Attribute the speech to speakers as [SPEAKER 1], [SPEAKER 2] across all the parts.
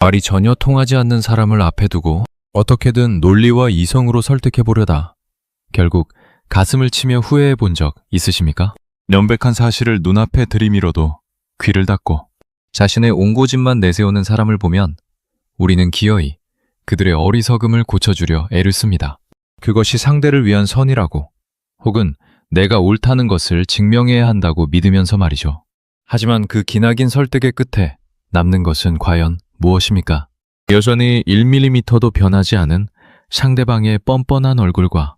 [SPEAKER 1] 말이 전혀 통하지 않는 사람을 앞에 두고 어떻게든 논리와 이성으로 설득해보려다 결국 가슴을 치며 후회해 본 적 있으십니까? 명백한 사실을 눈앞에 들이밀어도 귀를 닫고 자신의 옹고집만 내세우는 사람을 보면 우리는 기어이 그들의 어리석음을 고쳐주려 애를 씁니다. 그것이 상대를 위한 선이라고 혹은 내가 옳다는 것을 증명해야 한다고 믿으면서 말이죠. 하지만 그 기나긴 설득의 끝에 남는 것은 과연 무엇입니까? 여전히 1mm도 변하지 않은 상대방의 뻔뻔한 얼굴과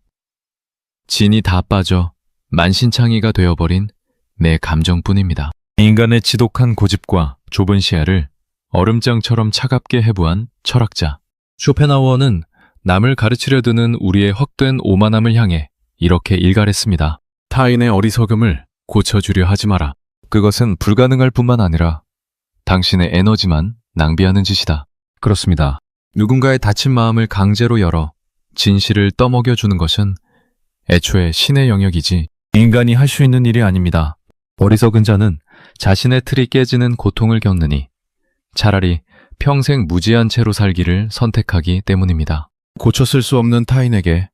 [SPEAKER 1] 진이 다 빠져 만신창이가 되어버린 내 감정뿐입니다. 인간의 지독한 고집과 좁은 시야를 얼음장처럼 차갑게 해부한 철학자 쇼펜하우어는 남을 가르치려 드는 우리의 헛된 오만함을 향해 이렇게 일갈했습니다. 타인의 어리석음을 고쳐주려 하지 마라. 그것은 불가능할 뿐만 아니라 당신의 에너지만 낭비하는 짓이다. 그렇습니다. 누군가의 다친 마음을 강제로 열어 진실을 떠먹여주는 것은 애초에 신의 영역이지 인간이 할 수 있는 일이 아닙니다. 어리석은 자는 자신의 틀이 깨지는 고통을 겪느니 차라리 평생 무지한 채로 살기를 선택하기 때문입니다. 고쳤을 수 없는 타인에게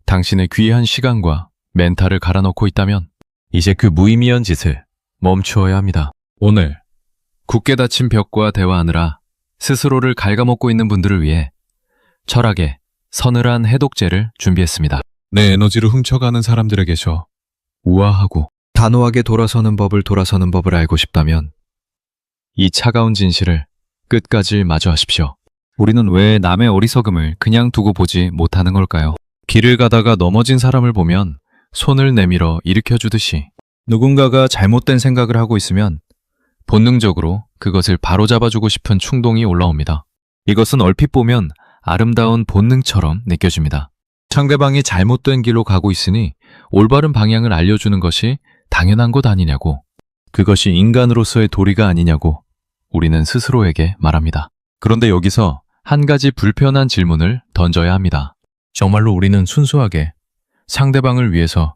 [SPEAKER 1] 당신의 귀한 시간과 멘탈을 갈아넣고 있다면 이제 그 무의미한 짓을 멈추어야 합니다. 오늘 굳게 닫힌 벽과 대화하느라 스스로를 갉아먹고 있는 분들을 위해 철학의 서늘한 해독제를 준비했습니다. 내 에너지를 훔쳐가는 사람들에게서 우아하고 단호하게 돌아서는 법을 알고 싶다면 이 차가운 진실을 끝까지 마주하십시오. 우리는 왜 남의 어리석음을 그냥 두고 보지 못하는 걸까요? 길을 가다가 넘어진 사람을 보면 손을 내밀어 일으켜주듯이 누군가가 잘못된 생각을 하고 있으면 본능적으로 그것을 바로잡아주고 싶은 충동이 올라옵니다. 이것은 얼핏 보면 아름다운 본능처럼 느껴집니다. 상대방이 잘못된 길로 가고 있으니 올바른 방향을 알려주는 것이 당연한 것 아니냐고, 그것이 인간으로서의 도리가 아니냐고 우리는 스스로에게 말합니다. 그런데 여기서 한 가지 불편한 질문을 던져야 합니다. 정말로 우리는 순수하게 상대방을 위해서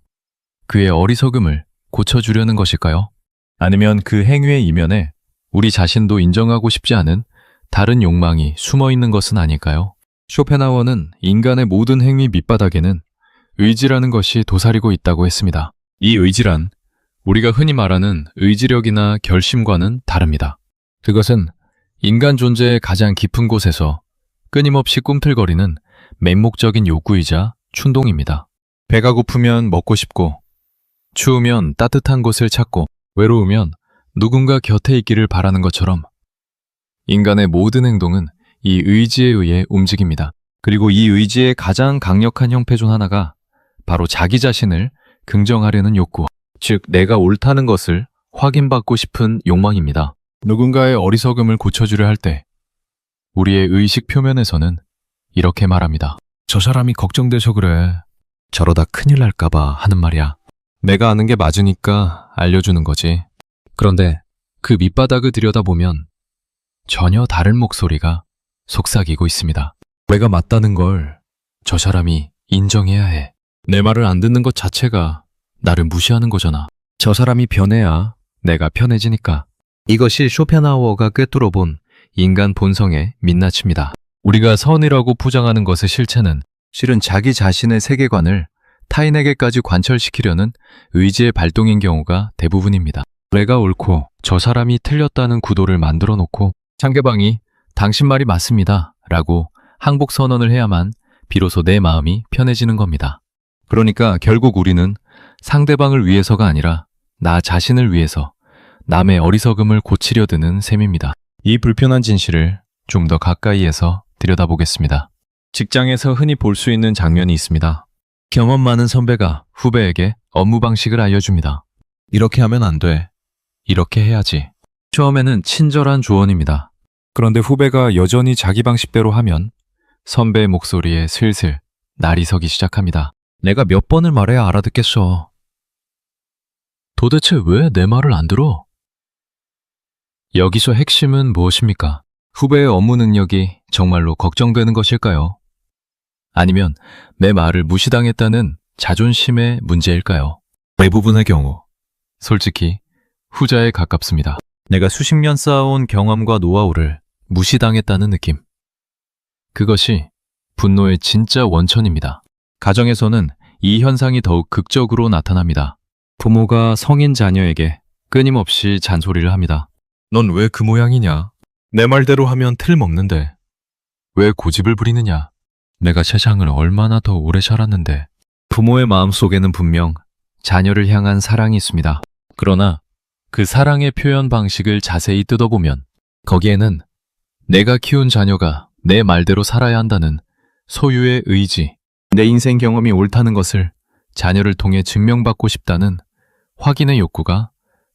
[SPEAKER 1] 그의 어리석음을 고쳐주려는 것일까요? 아니면 그 행위의 이면에 우리 자신도 인정하고 싶지 않은 다른 욕망이 숨어 있는 것은 아닐까요? 쇼펜하우어는 인간의 모든 행위 밑바닥에는 의지라는 것이 도사리고 있다고 했습니다. 이 의지란 우리가 흔히 말하는 의지력이나 결심과는 다릅니다. 그것은 인간 존재의 가장 깊은 곳에서 끊임없이 꿈틀거리는 맹목적인 욕구이자 충동입니다. 배가 고프면 먹고 싶고, 추우면 따뜻한 곳을 찾고, 외로우면 누군가 곁에 있기를 바라는 것처럼 인간의 모든 행동은 이 의지에 의해 움직입니다. 그리고 이 의지의 가장 강력한 형태 중 하나가 바로 자기 자신을 긍정하려는 욕구, 즉 내가 옳다는 것을 확인받고 싶은 욕망입니다. 누군가의 어리석음을 고쳐주려 할 때 우리의 의식 표면에서는 이렇게 말합니다. 저 사람이 걱정돼서 그래. 저러다 큰일 날까봐 하는 말이야. 내가 아는 게 맞으니까 알려주는 거지. 그런데 그 밑바닥을 들여다보면 전혀 다른 목소리가 속삭이고 있습니다. 내가 맞다는 걸 저 사람이 인정해야 해. 내 말을 안 듣는 것 자체가 나를 무시하는 거잖아. 저 사람이 변해야 내가 편해지니까. 이것이 쇼펜하우어가 꿰뚫어 본 인간 본성의 민낯입니다. 우리가 선이라고 포장하는 것의 실체는 실은 자기 자신의 세계관을 타인에게까지 관철시키려는 의지의 발동인 경우가 대부분입니다. 내가 옳고 저 사람이 틀렸다는 구도를 만들어 놓고 상대방이 당신 말이 맞습니다 라고 항복 선언을 해야만 비로소 내 마음이 편해지는 겁니다. 그러니까 결국 우리는 상대방을 위해서가 아니라 나 자신을 위해서 남의 어리석음을 고치려 드는 셈입니다. 이 불편한 진실을 좀 더 가까이에서 들여다보겠습니다. 직장에서 흔히 볼 수 있는 장면이 있습니다. 경험 많은 선배가 후배에게 업무 방식을 알려줍니다. 이렇게 하면 안 돼. 이렇게 해야지. 처음에는 친절한 조언입니다. 그런데 후배가 여전히 자기 방식대로 하면 선배의 목소리에 슬슬 날이 서기 시작합니다. 내가 몇 번을 말해야 알아듣겠어. 도대체 왜 내 말을 안 들어? 여기서 핵심은 무엇입니까? 후배의 업무 능력이 정말로 걱정되는 것일까요? 아니면 내 말을 무시당했다는 자존심의 문제일까요? 대부분의 경우 솔직히 후자에 가깝습니다. 내가 수십 년 쌓아온 경험과 노하우를 무시당했다는 느낌. 그것이 분노의 진짜 원천입니다. 가정에서는 이 현상이 더욱 극적으로 나타납니다. 부모가 성인 자녀에게 끊임없이 잔소리를 합니다. 넌 왜 그 모양이냐? 내 말대로 하면 틀먹는데. 왜 고집을 부리느냐? 내가 세상을 얼마나 더 오래 살았는데. 부모의 마음속에는 분명 자녀를 향한 사랑이 있습니다. 그러나 그 사랑의 표현 방식을 자세히 뜯어보면 거기에는 내가 키운 자녀가 내 말대로 살아야 한다는 소유의 의지, 내 인생 경험이 옳다는 것을 자녀를 통해 증명받고 싶다는 확인의 욕구가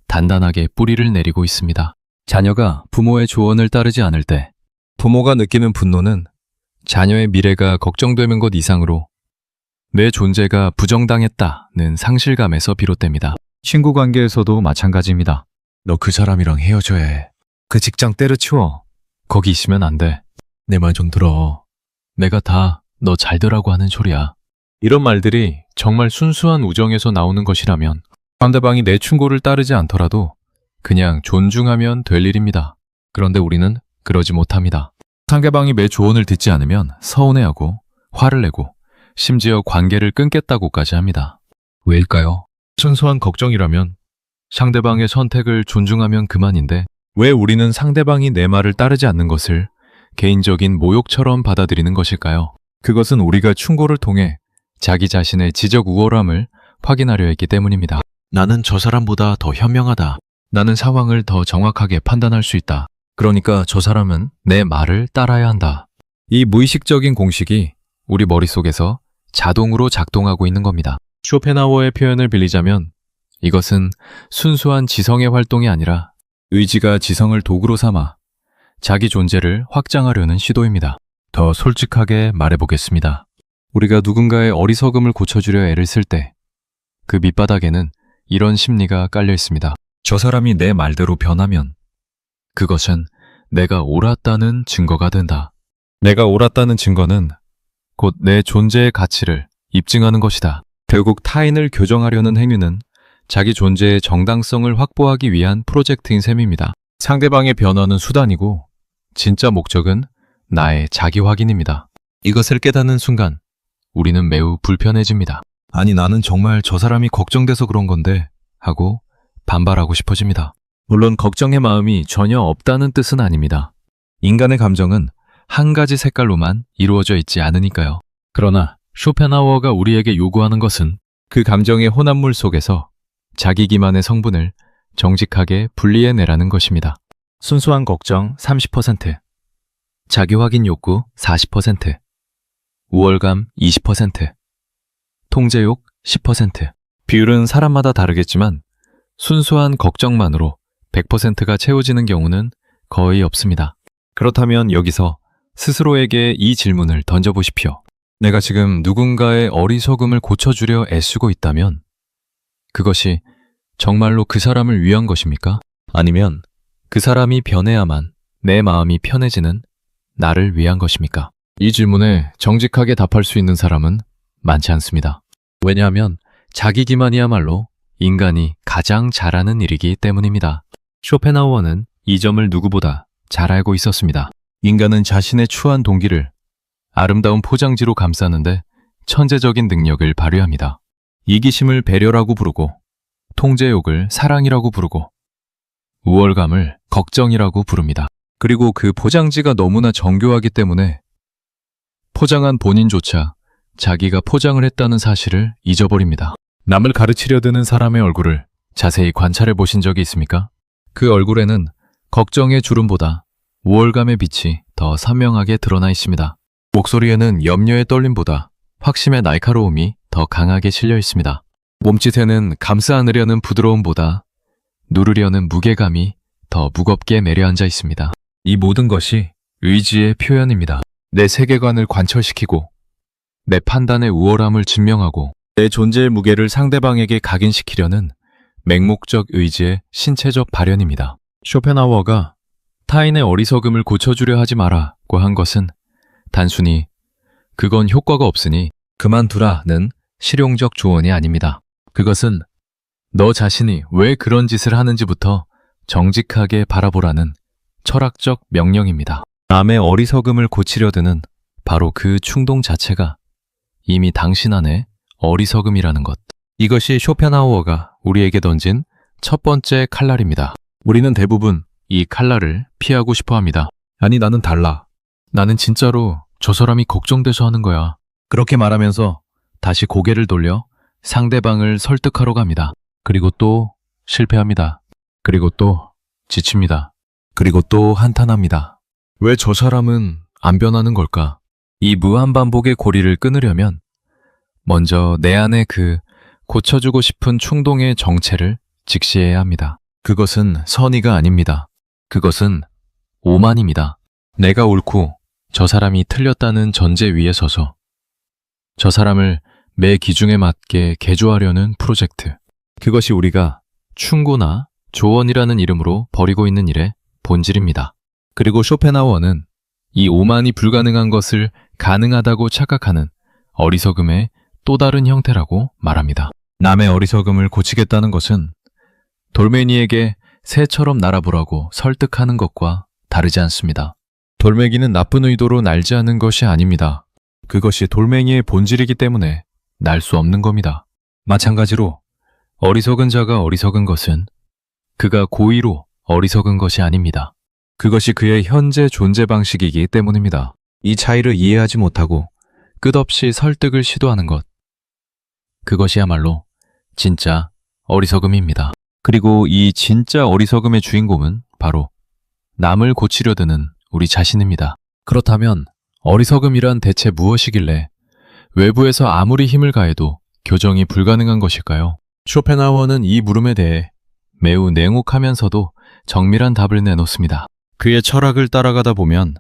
[SPEAKER 1] 단단하게 뿌리를 내리고 있습니다. 자녀가 부모의 조언을 따르지 않을 때 부모가 느끼는 분노는 자녀의 미래가 걱정되는 것 이상으로 내 존재가 부정당했다는 상실감에서 비롯됩니다. 친구 관계에서도 마찬가지입니다. 너 그 사람이랑 헤어져야 해. 그 직장 때려치워. 거기 있으면 안 돼. 내 말 좀 들어. 내가 다 너 잘되라고 하는 소리야. 이런 말들이 정말 순수한 우정에서 나오는 것이라면 상대방이 내 충고를 따르지 않더라도 그냥 존중하면 될 일입니다. 그런데 우리는 그러지 못합니다. 상대방이 내 조언을 듣지 않으면 서운해하고 화를 내고 심지어 관계를 끊겠다고까지 합니다. 왜일까요? 순수한 걱정이라면 상대방의 선택을 존중하면 그만인데 왜 우리는 상대방이 내 말을 따르지 않는 것을 개인적인 모욕처럼 받아들이는 것일까요? 그것은 우리가 충고를 통해 자기 자신의 지적 우월함을 확인하려 했기 때문입니다. 나는 저 사람보다 더 현명하다. 나는 상황을 더 정확하게 판단할 수 있다. 그러니까 저 사람은 내 말을 따라야 한다. 이 무의식적인 공식이 우리 머릿속에서 자동으로 작동하고 있는 겁니다. 쇼펜하우어의 표현을 빌리자면 이것은 순수한 지성의 활동이 아니라 의지가 지성을 도구로 삼아 자기 존재를 확장하려는 시도입니다. 더 솔직하게 말해보겠습니다. 우리가 누군가의 어리석음을 고쳐주려 애를 쓸 때 그 밑바닥에는 이런 심리가 깔려 있습니다. 저 사람이 내 말대로 변하면 그것은 내가 옳았다는 증거가 된다. 내가 옳았다는 증거는 곧 내 존재의 가치를 입증하는 것이다. 결국 타인을 교정하려는 행위는 자기 존재의 정당성을 확보하기 위한 프로젝트인 셈입니다. 상대방의 변화는 수단이고 진짜 목적은 나의 자기 확인입니다. 이것을 깨닫는 순간 우리는 매우 불편해집니다. 아니 나는 정말 저 사람이 걱정돼서 그런 건데 하고 반발하고 싶어집니다. 물론 걱정의 마음이 전혀 없다는 뜻은 아닙니다. 인간의 감정은 한 가지 색깔로만 이루어져 있지 않으니까요. 그러나 쇼펜하우어가 우리에게 요구하는 것은 그 감정의 혼합물 속에서 자기 기만의 성분을 정직하게 분리해내라는 것입니다. 순수한 걱정 30%, 자기 확인 욕구 40%, 우월감 20%, 통제욕 10%. 비율은 사람마다 다르겠지만 순수한 걱정만으로 100%가 채워지는 경우는 거의 없습니다. 그렇다면 여기서 스스로에게 이 질문을 던져보십시오. 내가 지금 누군가의 어리석음을 고쳐주려 애쓰고 있다면 그것이 정말로 그 사람을 위한 것입니까? 아니면 그 사람이 변해야만 내 마음이 편해지는 나를 위한 것입니까? 이 질문에 정직하게 답할 수 있는 사람은 많지 않습니다. 왜냐하면 자기 기만이야말로 인간이 가장 잘하는 일이기 때문입니다. 쇼펜하우어는 이 점을 누구보다 잘 알고 있었습니다. 인간은 자신의 추한 동기를 아름다운 포장지로 감싸는데 천재적인 능력을 발휘합니다. 이기심을 배려라고 부르고 통제욕을 사랑이라고 부르고 우월감을 걱정이라고 부릅니다. 그리고 그 포장지가 너무나 정교하기 때문에 포장한 본인조차 자기가 포장을 했다는 사실을 잊어버립니다. 남을 가르치려 드는 사람의 얼굴을 자세히 관찰해 보신 적이 있습니까? 그 얼굴에는 걱정의 주름보다 우월감의 빛이 더 선명하게 드러나 있습니다. 목소리에는 염려의 떨림보다 확심의 날카로움이 더 강하게 실려 있습니다. 몸짓에는 감싸 안으려는 부드러움보다 누르려는 무게감이 더 무겁게 내려앉아 있습니다. 이 모든 것이 의지의 표현입니다. 내 세계관을 관철시키고 내 판단의 우월함을 증명하고 내 존재의 무게를 상대방에게 각인시키려는 맹목적 의지의 신체적 발현입니다. 쇼펜하우어가 타인의 어리석음을 고쳐주려 하지 마라고 한 것은 단순히 그건 효과가 없으니 그만두라는 실용적 조언이 아닙니다. 그것은 너 자신이 왜 그런 짓을 하는지부터 정직하게 바라보라는 철학적 명령입니다. 남의 어리석음을 고치려 드는 바로 그 충동 자체가 이미 당신 안에 어리석음이라는 것. 이것이 쇼펜하우어가 우리에게 던진 첫 번째 칼날입니다. 우리는 대부분 이 칼날을 피하고 싶어 합니다. 아니, 나는 달라. 나는 진짜로 저 사람이 걱정돼서 하는 거야. 그렇게 말하면서 다시 고개를 돌려 상대방을 설득하러 갑니다. 그리고 또 실패합니다. 그리고 또 지칩니다. 그리고 또 한탄합니다. 왜 저 사람은 안 변하는 걸까? 이 무한반복의 고리를 끊으려면 먼저 내 안에 그 고쳐주고 싶은 충동의 정체를 직시해야 합니다. 그것은 선의가 아닙니다. 그것은 오만입니다. 내가 옳고 저 사람이 틀렸다는 전제 위에 서서 저 사람을 매 기준에 맞게 개조하려는 프로젝트. 그것이 우리가 충고나 조언이라는 이름으로 벌이고 있는 일의 본질입니다. 그리고 쇼펜하우어는 이 오만이 불가능한 것을 가능하다고 착각하는 어리석음의 또 다른 형태라고 말합니다. 남의 어리석음을 고치겠다는 것은 돌멩이에게 새처럼 날아보라고 설득하는 것과 다르지 않습니다. 돌멩이는 나쁜 의도로 날지 않은 것이 아닙니다. 그것이 돌멩이의 본질이기 때문에 날 수 없는 겁니다. 마찬가지로 어리석은 자가 어리석은 것은 그가 고의로 어리석은 것이 아닙니다. 그것이 그의 현재 존재 방식이기 때문입니다. 이 차이를 이해하지 못하고 끝없이 설득을 시도하는 것. 그것이야말로 진짜 어리석음입니다. 그리고 이 진짜 어리석음의 주인공은 바로 남을 고치려 드는 우리 자신입니다. 그렇다면 어리석음이란 대체 무엇이길래 외부에서 아무리 힘을 가해도 교정이 불가능한 것일까요? 쇼펜하우어는 이 물음에 대해 매우 냉혹하면서도 정밀한 답을 내놓습니다. 그의 철학을 따라가다 보면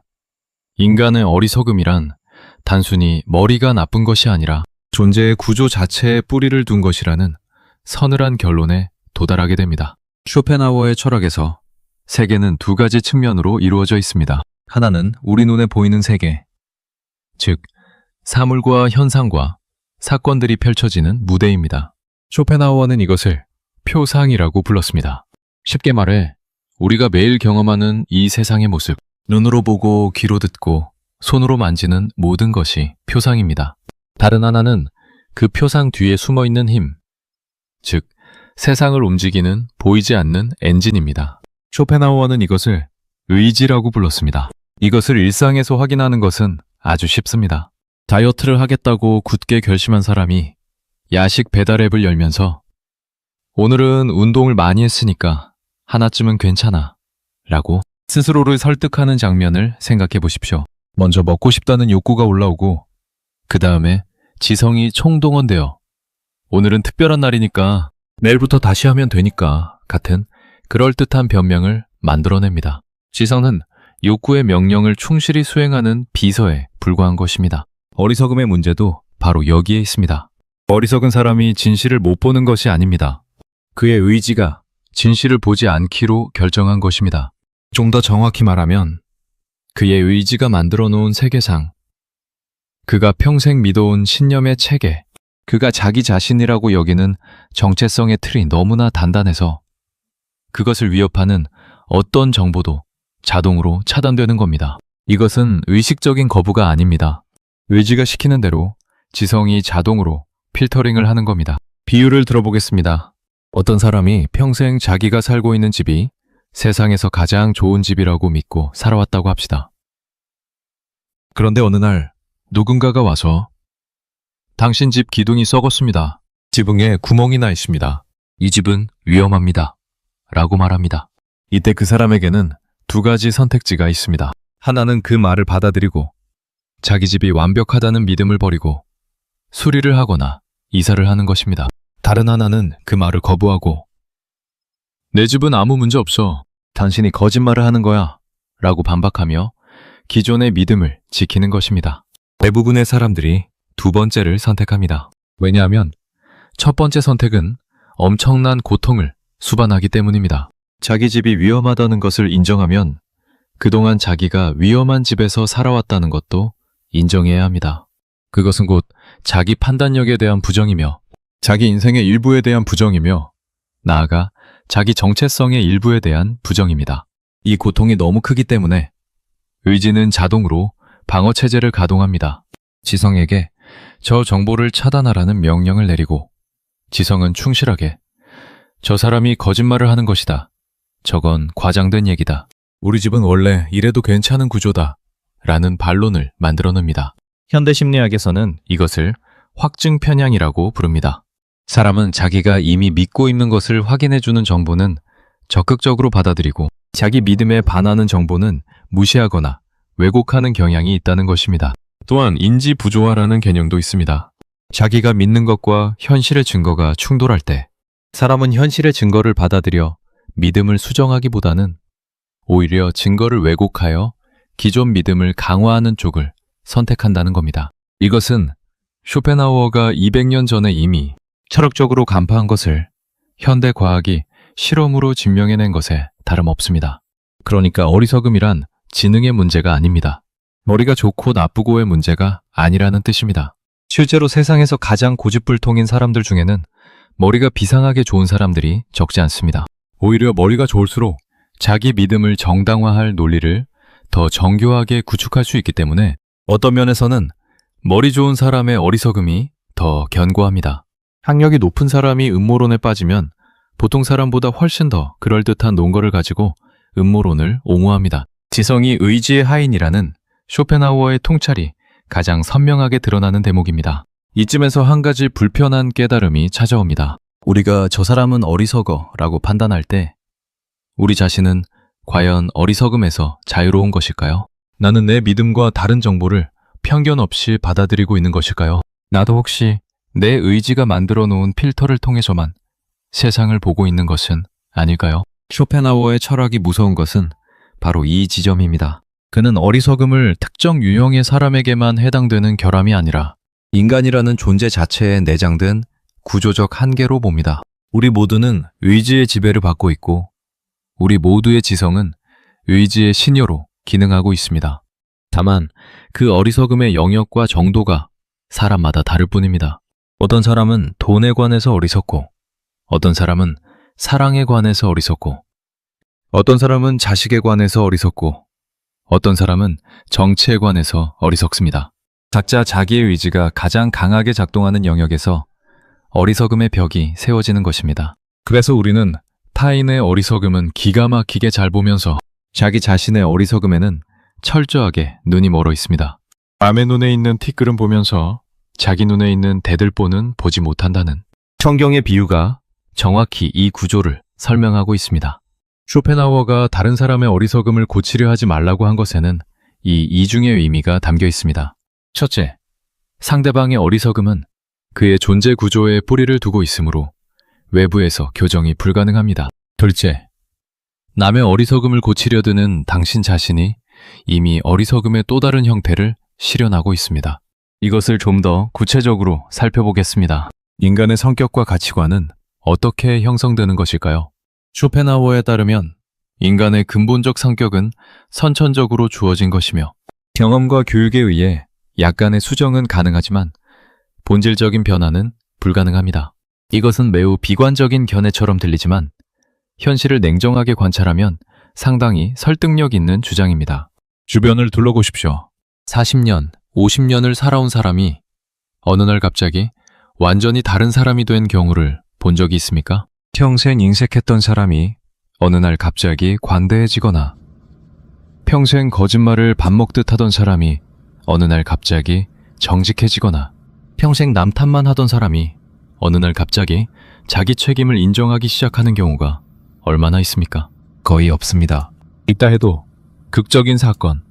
[SPEAKER 1] 인간의 어리석음이란 단순히 머리가 나쁜 것이 아니라 존재의 구조 자체에 뿌리를 둔 것이라는 서늘한 결론에 도달하게 됩니다. 쇼펜하우어의 철학에서 세계는 두 가지 측면으로 이루어져 있습니다. 하나는 우리 눈에 보이는 세계, 즉 사물과 현상과 사건들이 펼쳐지는 무대입니다. 쇼펜하우어는 이것을 표상이라고 불렀습니다. 쉽게 말해 우리가 매일 경험하는 이 세상의 모습, 눈으로 보고 귀로 듣고 손으로 만지는 모든 것이 표상입니다. 다른 하나는 그 표상 뒤에 숨어있는 힘, 즉 세상을 움직이는 보이지 않는 엔진입니다. 쇼펜하우어는 이것을 의지라고 불렀습니다. 이것을 일상에서 확인하는 것은 아주 쉽습니다. 다이어트를 하겠다고 굳게 결심한 사람이 야식 배달 앱을 열면서 오늘은 운동을 많이 했으니까 하나쯤은 괜찮아 라고 스스로를 설득하는 장면을 생각해 보십시오. 먼저 먹고 싶다는 욕구가 올라오고 그 다음에 지성이 총동원되어 오늘은 특별한 날이니까 내일부터 다시 하면 되니까 같은 그럴듯한 변명을 만들어냅니다. 지성은 욕구의 명령을 충실히 수행하는 비서에 불과한 것입니다. 어리석음의 문제도 바로 여기에 있습니다. 어리석은 사람이 진실을 못 보는 것이 아닙니다. 그의 의지가 진실을 보지 않기로 결정한 것입니다. 좀 더 정확히 말하면 그의 의지가 만들어 놓은 세계상, 그가 평생 믿어온 신념의 체계, 그가 자기 자신이라고 여기는 정체성의 틀이 너무나 단단해서 그것을 위협하는 어떤 정보도 자동으로 차단되는 겁니다. 이것은 의식적인 거부가 아닙니다. 의지가 시키는 대로 지성이 자동으로 필터링을 하는 겁니다. 비유를 들어보겠습니다. 어떤 사람이 평생 자기가 살고 있는 집이 세상에서 가장 좋은 집이라고 믿고 살아왔다고 합시다. 그런데 어느 날 누군가가 와서 당신 집 기둥이 썩었습니다. 지붕에 구멍이 나 있습니다. 이 집은 위험합니다. 라고 말합니다. 이때 그 사람에게는 두 가지 선택지가 있습니다. 하나는 그 말을 받아들이고 자기 집이 완벽하다는 믿음을 버리고 수리를 하거나 이사를 하는 것입니다. 다른 하나는 그 말을 거부하고 내 집은 아무 문제 없어. 당신이 거짓말을 하는 거야. 라고 반박하며 기존의 믿음을 지키는 것입니다. 대부분의 사람들이 두 번째를 선택합니다. 왜냐하면 첫 번째 선택은 엄청난 고통을 수반하기 때문입니다. 자기 집이 위험하다는 것을 인정하면 그동안 자기가 위험한 집에서 살아왔다는 것도 인정해야 합니다. 그것은 곧 자기 판단력에 대한 부정이며 자기 인생의 일부에 대한 부정이며 나아가 자기 정체성의 일부에 대한 부정입니다. 이 고통이 너무 크기 때문에 의지는 자동으로 방어 체제를 가동합니다. 지성에게 저 정보를 차단하라는 명령을 내리고 지성은 충실하게 저 사람이 거짓말을 하는 것이다. 저건 과장된 얘기다. 우리 집은 원래 이래도 괜찮은 구조다. 라는 반론을 만들어냅니다. 현대 심리학에서는 이것을 확증 편향이라고 부릅니다. 사람은 자기가 이미 믿고 있는 것을 확인해주는 정보는 적극적으로 받아들이고 자기 믿음에 반하는 정보는 무시하거나 왜곡하는 경향이 있다는 것입니다. 또한 인지 부조화라는 개념도 있습니다. 자기가 믿는 것과 현실의 증거가 충돌할 때 사람은 현실의 증거를 받아들여 믿음을 수정하기보다는 오히려 증거를 왜곡하여 기존 믿음을 강화하는 쪽을 선택한다는 겁니다. 이것은 쇼펜하우어가 200년 전에 이미 철학적으로 간파한 것을 현대 과학이 실험으로 증명해낸 것에 다름없습니다. 그러니까 어리석음이란 지능의 문제가 아닙니다. 머리가 좋고 나쁘고의 문제가 아니라는 뜻입니다. 실제로 세상에서 가장 고집불통인 사람들 중에는 머리가 비상하게 좋은 사람들이 적지 않습니다. 오히려 머리가 좋을수록 자기 믿음을 정당화할 논리를 더 정교하게 구축할 수 있기 때문에 어떤 면에서는 머리 좋은 사람의 어리석음이 더 견고합니다. 학력이 높은 사람이 음모론에 빠지면 보통 사람보다 훨씬 더 그럴듯한 논거를 가지고 음모론을 옹호합니다. 지성이 의지의 하인이라는 쇼펜하우어의 통찰이 가장 선명하게 드러나는 대목입니다. 이쯤에서 한 가지 불편한 깨달음이 찾아옵니다. 우리가 저 사람은 어리석어 라고 판단할 때 우리 자신은 과연 어리석음에서 자유로운 것일까요? 나는 내 믿음과 다른 정보를 편견 없이 받아들이고 있는 것일까요? 나도 혹시 내 의지가 만들어 놓은 필터를 통해서만 세상을 보고 있는 것은 아닐까요? 쇼펜하우어의 철학이 무서운 것은 바로 이 지점입니다. 그는 어리석음을 특정 유형의 사람에게만 해당되는 결함이 아니라 인간이라는 존재 자체에 내장된 구조적 한계로 봅니다. 우리 모두는 의지의 지배를 받고 있고 우리 모두의 지성은 의지의 신여로 기능하고 있습니다. 다만 그 어리석음의 영역과 정도가 사람마다 다를 뿐입니다. 어떤 사람은 돈에 관해서 어리석고 어떤 사람은 사랑에 관해서 어리석고 어떤 사람은 자식에 관해서 어리석고 어떤 사람은 정치에 관해서 어리석습니다. 각자 자기의 의지가 가장 강하게 작동하는 영역에서 어리석음의 벽이 세워지는 것입니다. 그래서 우리는 타인의 어리석음은 기가 막히게 잘 보면서 자기 자신의 어리석음에는 철저하게 눈이 멀어 있습니다. 남의 눈에 있는 티끌은 보면서 자기 눈에 있는 대들보는 보지 못한다는 성경의 비유가 정확히 이 구조를 설명하고 있습니다. 쇼펜하우어가 다른 사람의 어리석음을 고치려 하지 말라고 한 것에는 이 이중의 의미가 담겨 있습니다. 첫째, 상대방의 어리석음은 그의 존재 구조에 뿌리를 두고 있으므로 외부에서 교정이 불가능합니다. 둘째, 남의 어리석음을 고치려 드는 당신 자신이 이미 어리석음의 또 다른 형태를 실현하고 있습니다. 이것을 좀 더 구체적으로 살펴보겠습니다. 인간의 성격과 가치관은 어떻게 형성되는 것일까요? 쇼펜하우어에 따르면 인간의 근본적 성격은 선천적으로 주어진 것이며 경험과 교육에 의해 약간의 수정은 가능하지만 본질적인 변화는 불가능합니다. 이것은 매우 비관적인 견해처럼 들리지만 현실을 냉정하게 관찰하면 상당히 설득력 있는 주장입니다. 주변을 둘러보십시오. 40년, 50년을 살아온 사람이 어느 날 갑자기 완전히 다른 사람이 된 경우를 본 적이 있습니까? 평생 인색했던 사람이 어느 날 갑자기 관대해지거나 평생 거짓말을 밥 먹듯 하던 사람이 어느 날 갑자기 정직해지거나 평생 남 탓만 하던 사람이 어느 날 갑자기 자기 책임을 인정하기 시작하는 경우가 얼마나 있습니까? 거의 없습니다. 있다 해도 극적인 사건,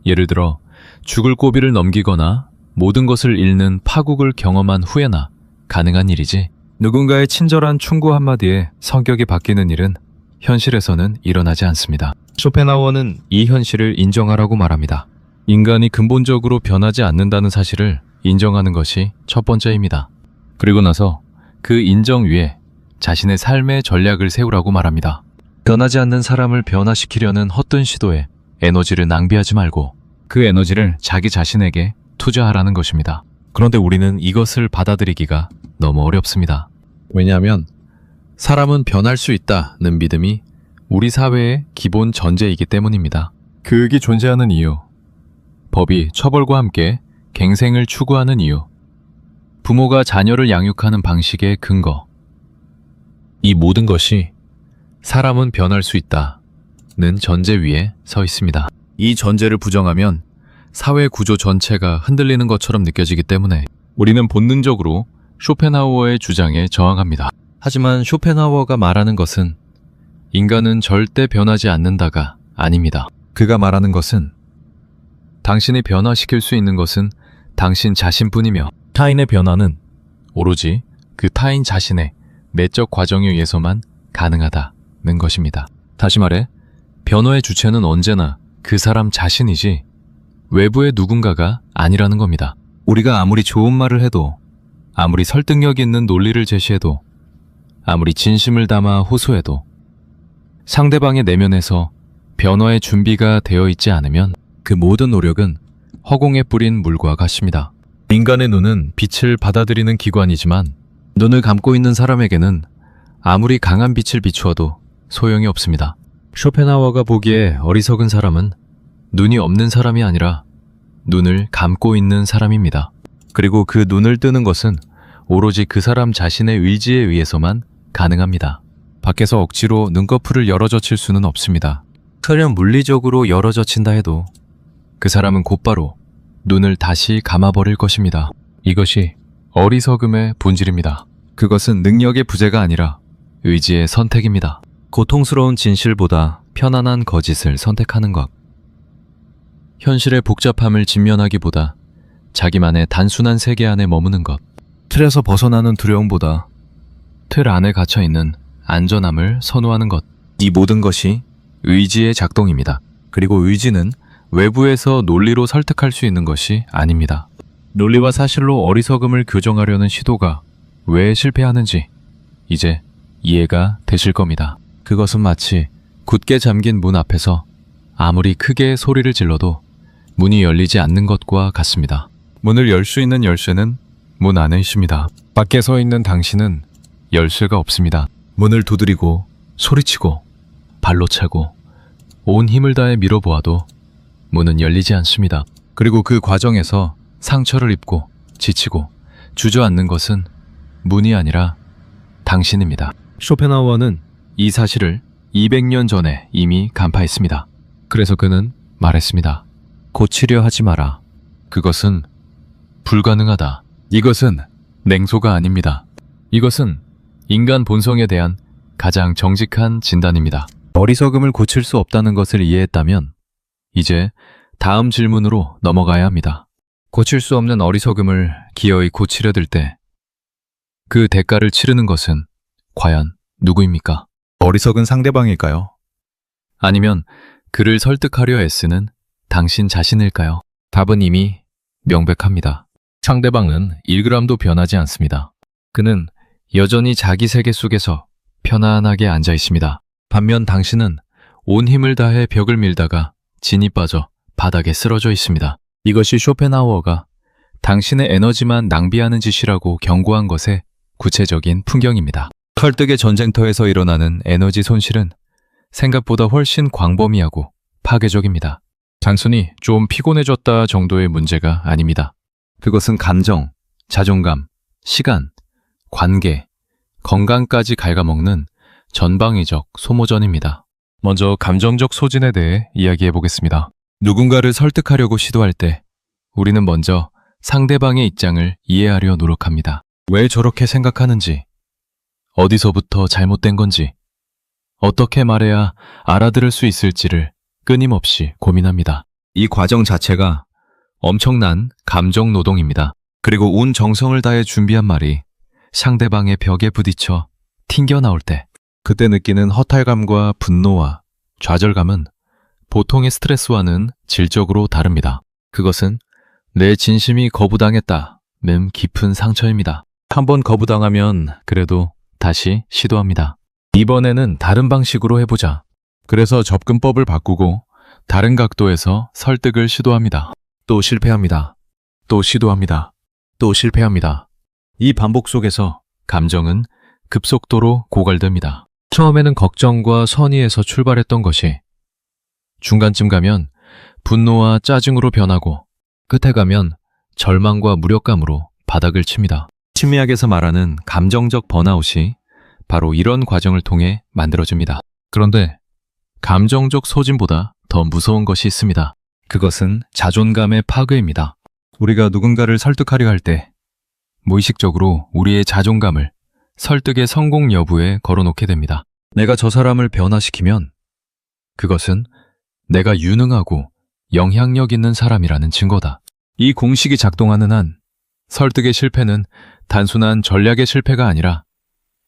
[SPEAKER 1] 예를 들어 죽을 고비를 넘기거나 모든 것을 잃는 파국을 경험한 후에나 가능한 일이지 누군가의 친절한 충고 한마디에 성격이 바뀌는 일은 현실에서는 일어나지 않습니다. 쇼펜하우어는 이 현실을 인정하라고 말합니다. 인간이 근본적으로 변하지 않는다는 사실을 인정하는 것이 첫 번째입니다. 그리고 나서 그 인정 위에 자신의 삶의 전략을 세우라고 말합니다. 변하지 않는 사람을 변화시키려는 헛된 시도에 에너지를 낭비하지 말고 그 에너지를 자기 자신에게 투자하라는 것입니다. 그런데 우리는 이것을 받아들이기가 너무 어렵습니다. 왜냐하면 사람은 변할 수 있다는 믿음이 우리 사회의 기본 전제이기 때문입니다. 교육이 존재하는 이유, 법이 처벌과 함께 갱생을 추구하는 이유, 부모가 자녀를 양육하는 방식의 근거, 이 모든 것이 사람은 변할 수 있다는 전제 위에 서 있습니다. 이 전제를 부정하면 사회 구조 전체가 흔들리는 것처럼 느껴지기 때문에 우리는 본능적으로 쇼펜하우어의 주장에 저항합니다. 하지만 쇼펜하우어가 말하는 것은 인간은 절대 변하지 않는다가 아닙니다. 그가 말하는 것은 당신이 변화시킬 수 있는 것은 당신 자신뿐이며 타인의 변화는 오로지 그 타인 자신의 내적 과정에 의해서만 가능하다는 것입니다. 다시 말해, 변화의 주체는 언제나 그 사람 자신이지 외부의 누군가가 아니라는 겁니다. 우리가 아무리 좋은 말을 해도, 아무리 설득력 있는 논리를 제시해도, 아무리 진심을 담아 호소해도 상대방의 내면에서 변화의 준비가 되어 있지 않으면 그 모든 노력은 허공에 뿌린 물과 같습니다. 인간의 눈은 빛을 받아들이는 기관이지만 눈을 감고 있는 사람에게는 아무리 강한 빛을 비추어도 소용이 없습니다. 쇼펜하우어가 보기에 어리석은 사람은 눈이 없는 사람이 아니라 눈을 감고 있는 사람입니다. 그리고 그 눈을 뜨는 것은 오로지 그 사람 자신의 의지에 의해서만 가능합니다. 밖에서 억지로 눈꺼풀을 열어젖힐 수는 없습니다. 설령 물리적으로 열어젖힌다 해도 그 사람은 곧바로 눈을 다시 감아버릴 것입니다. 이것이 어리석음의 본질입니다. 그것은 능력의 부재가 아니라 의지의 선택입니다. 고통스러운 진실보다 편안한 거짓을 선택하는 것. 현실의 복잡함을 직면하기보다 자기만의 단순한 세계 안에 머무는 것. 틀에서 벗어나는 두려움보다 틀 안에 갇혀있는 안전함을 선호하는 것. 이 모든 것이 의지의 작동입니다. 그리고 의지는 외부에서 논리로 설득할 수 있는 것이 아닙니다. 논리와 사실로 어리석음을 교정하려는 시도가 왜 실패하는지 이제 이해가 되실 겁니다. 그것은 마치 굳게 잠긴 문 앞에서 아무리 크게 소리를 질러도 문이 열리지 않는 것과 같습니다. 문을 열 수 있는 열쇠는 문 안에 있습니다. 밖에 서 있는 당신은 열쇠가 없습니다. 문을 두드리고 소리치고 발로 차고 온 힘을 다해 밀어보아도 문은 열리지 않습니다. 그리고 그 과정에서 상처를 입고 지치고 주저앉는 것은 문이 아니라 당신입니다. 쇼펜하우어는 이 사실을 200년 전에 이미 간파했습니다. 그래서 그는 말했습니다. 고치려 하지 마라. 그것은 불가능하다. 이것은 냉소가 아닙니다. 이것은 인간 본성에 대한 가장 정직한 진단입니다. 어리석음을 고칠 수 없다는 것을 이해했다면 이제 다음 질문으로 넘어가야 합니다. 고칠 수 없는 어리석음을 기어이 고치려 들 때 그 대가를 치르는 것은 과연 누구입니까? 어리석은 상대방일까요? 아니면 그를 설득하려 애쓰는 당신 자신일까요? 답은 이미 명백합니다. 상대방은 1g도 변하지 않습니다. 그는 여전히 자기 세계 속에서 편안하게 앉아 있습니다. 반면 당신은 온 힘을 다해 벽을 밀다가 진이 빠져 바닥에 쓰러져 있습니다. 이것이 쇼펜하우어가 당신의 에너지만 낭비하는 짓이라고 경고한 것의 구체적인 풍경입니다. 설득의 전쟁터에서 일어나는 에너지 손실은 생각보다 훨씬 광범위하고 파괴적입니다. 단순히 좀 피곤해졌다 정도의 문제가 아닙니다. 그것은 감정, 자존감, 시간, 관계, 건강까지 갉아먹는 전방위적 소모전입니다. 먼저 감정적 소진에 대해 이야기해 보겠습니다. 누군가를 설득하려고 시도할 때 우리는 먼저 상대방의 입장을 이해하려 노력합니다. 왜 저렇게 생각하는지, 어디서부터 잘못된 건지, 어떻게 말해야 알아들을 수 있을지를 끊임없이 고민합니다. 이 과정 자체가 엄청난 감정 노동입니다. 그리고 온 정성을 다해 준비한 말이 상대방의 벽에 부딪혀 튕겨나올 때 그때 느끼는 허탈감과 분노와 좌절감은 보통의 스트레스와는 질적으로 다릅니다. 그것은 내 진심이 거부당했다는 깊은 상처입니다. 한번 거부당하면 그래도 다시 시도합니다. 이번에는 다른 방식으로 해보자. 그래서 접근법을 바꾸고 다른 각도에서 설득을 시도합니다. 또 실패합니다. 또 시도합니다. 또 실패합니다. 이 반복 속에서 감정은 급속도로 고갈됩니다. 처음에는 걱정과 선의에서 출발했던 것이 중간쯤 가면 분노와 짜증으로 변하고 끝에 가면 절망과 무력감으로 바닥을 칩니다. 심리학에서 말하는 감정적 번아웃이 바로 이런 과정을 통해 만들어집니다. 그런데 감정적 소진보다 더 무서운 것이 있습니다. 그것은 자존감의 파괴입니다. 우리가 누군가를 설득하려 할 때 무의식적으로 우리의 자존감을 설득의 성공 여부에 걸어놓게 됩니다. 내가 저 사람을 변화시키면 그것은 내가 유능하고 영향력 있는 사람이라는 증거다. 이 공식이 작동하는 한 설득의 실패는 단순한 전략의 실패가 아니라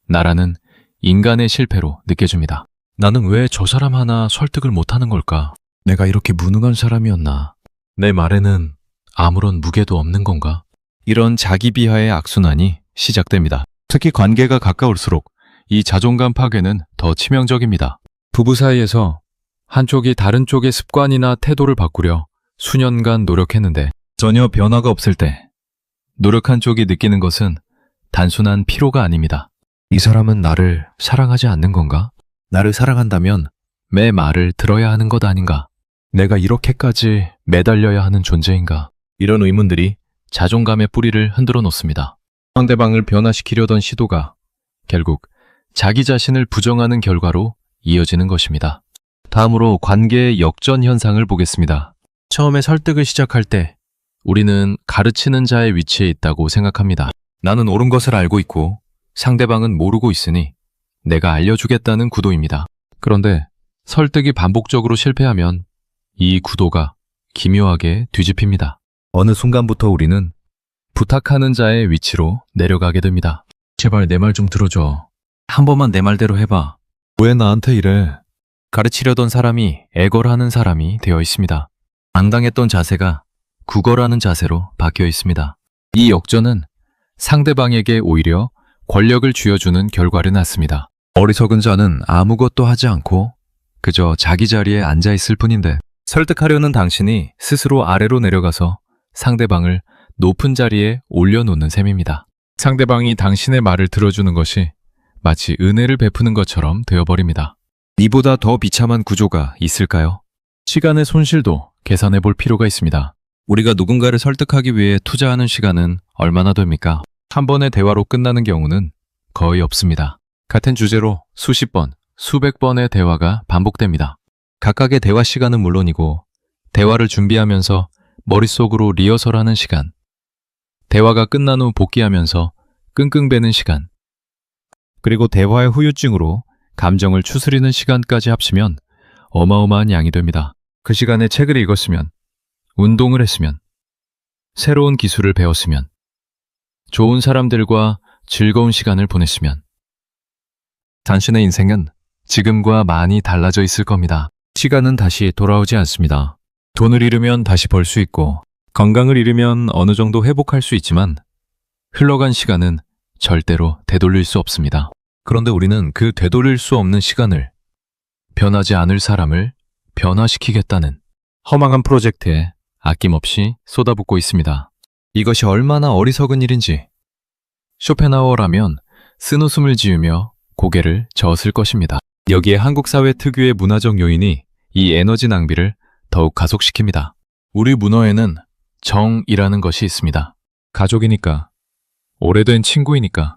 [SPEAKER 1] 나라는 인간의 실패로 느껴집니다. 나는 왜 저 사람 하나 설득을 못하는 걸까? 내가 이렇게 무능한 사람이었나? 내 말에는 아무런 무게도 없는 건가? 이런 자기 비하의 악순환이 시작됩니다. 특히 관계가 가까울수록 이 자존감 파괴는 더 치명적입니다. 부부 사이에서 한쪽이 다른 쪽의 습관이나 태도를 바꾸려 수년간 노력했는데 전혀 변화가 없을 때 노력한 쪽이 느끼는 것은 단순한 피로가 아닙니다. 이 사람은 나를 사랑하지 않는 건가? 나를 사랑한다면 내 말을 들어야 하는 것 아닌가? 내가 이렇게까지 매달려야 하는 존재인가? 이런 의문들이 자존감의 뿌리를 흔들어 놓습니다. 상대방을 변화시키려던 시도가 결국 자기 자신을 부정하는 결과로 이어지는 것입니다. 다음으로 관계의 역전 현상을 보겠습니다. 처음에 설득을 시작할 때 우리는 가르치는 자의 위치에 있다고 생각합니다. 나는 옳은 것을 알고 있고 상대방은 모르고 있으니 내가 알려주겠다는 구도입니다. 그런데 설득이 반복적으로 실패하면 이 구도가 기묘하게 뒤집힙니다. 어느 순간부터 우리는 부탁하는 자의 위치로 내려가게 됩니다. 제발 내 말 좀 들어줘. 한 번만 내 말대로 해봐. 왜 나한테 이래? 가르치려던 사람이 애걸하는 사람이 되어 있습니다. 당당했던 자세가 구걸하는 자세로 바뀌어 있습니다. 이 역전은 상대방에게 오히려 권력을 쥐어주는 결과를 낳습니다. 어리석은 자는 아무것도 하지 않고 그저 자기 자리에 앉아 있을 뿐인데 설득하려는 당신이 스스로 아래로 내려가서 상대방을 높은 자리에 올려놓는 셈입니다. 상대방이 당신의 말을 들어주는 것이 마치 은혜를 베푸는 것처럼 되어버립니다. 이보다 더 비참한 구조가 있을까요? 시간의 손실도 계산해 볼 필요가 있습니다. 우리가 누군가를 설득하기 위해 투자하는 시간은 얼마나 됩니까? 한 번의 대화로 끝나는 경우는 거의 없습니다. 같은 주제로 수십 번, 수백 번의 대화가 반복됩니다. 각각의 대화 시간은 물론이고 대화를 준비하면서 머릿속으로 리허설하는 시간, 대화가 끝난 후 복귀하면서 끙끙대는 시간, 그리고 대화의 후유증으로 감정을 추스리는 시간까지 합치면 어마어마한 양이 됩니다. 그 시간에 책을 읽었으면, 운동을 했으면, 새로운 기술을 배웠으면, 좋은 사람들과 즐거운 시간을 보냈으면 당신의 인생은 지금과 많이 달라져 있을 겁니다. 시간은 다시 돌아오지 않습니다. 돈을 잃으면 다시 벌 수 있고 건강을 잃으면 어느 정도 회복할 수 있지만 흘러간 시간은 절대로 되돌릴 수 없습니다. 그런데 우리는 그 되돌릴 수 없는 시간을 변하지 않을 사람을 변화시키겠다는 허망한 프로젝트에 아낌없이 쏟아붓고 있습니다. 이것이 얼마나 어리석은 일인지 쇼펜하우어라면 쓴웃음을 지으며 고개를 저었을 것입니다. 여기에 한국 사회 특유의 문화적 요인이 이 에너지 낭비를 더욱 가속시킵니다. 우리 문화에는 정이라는 것이 있습니다. 가족이니까, 오래된 친구이니까,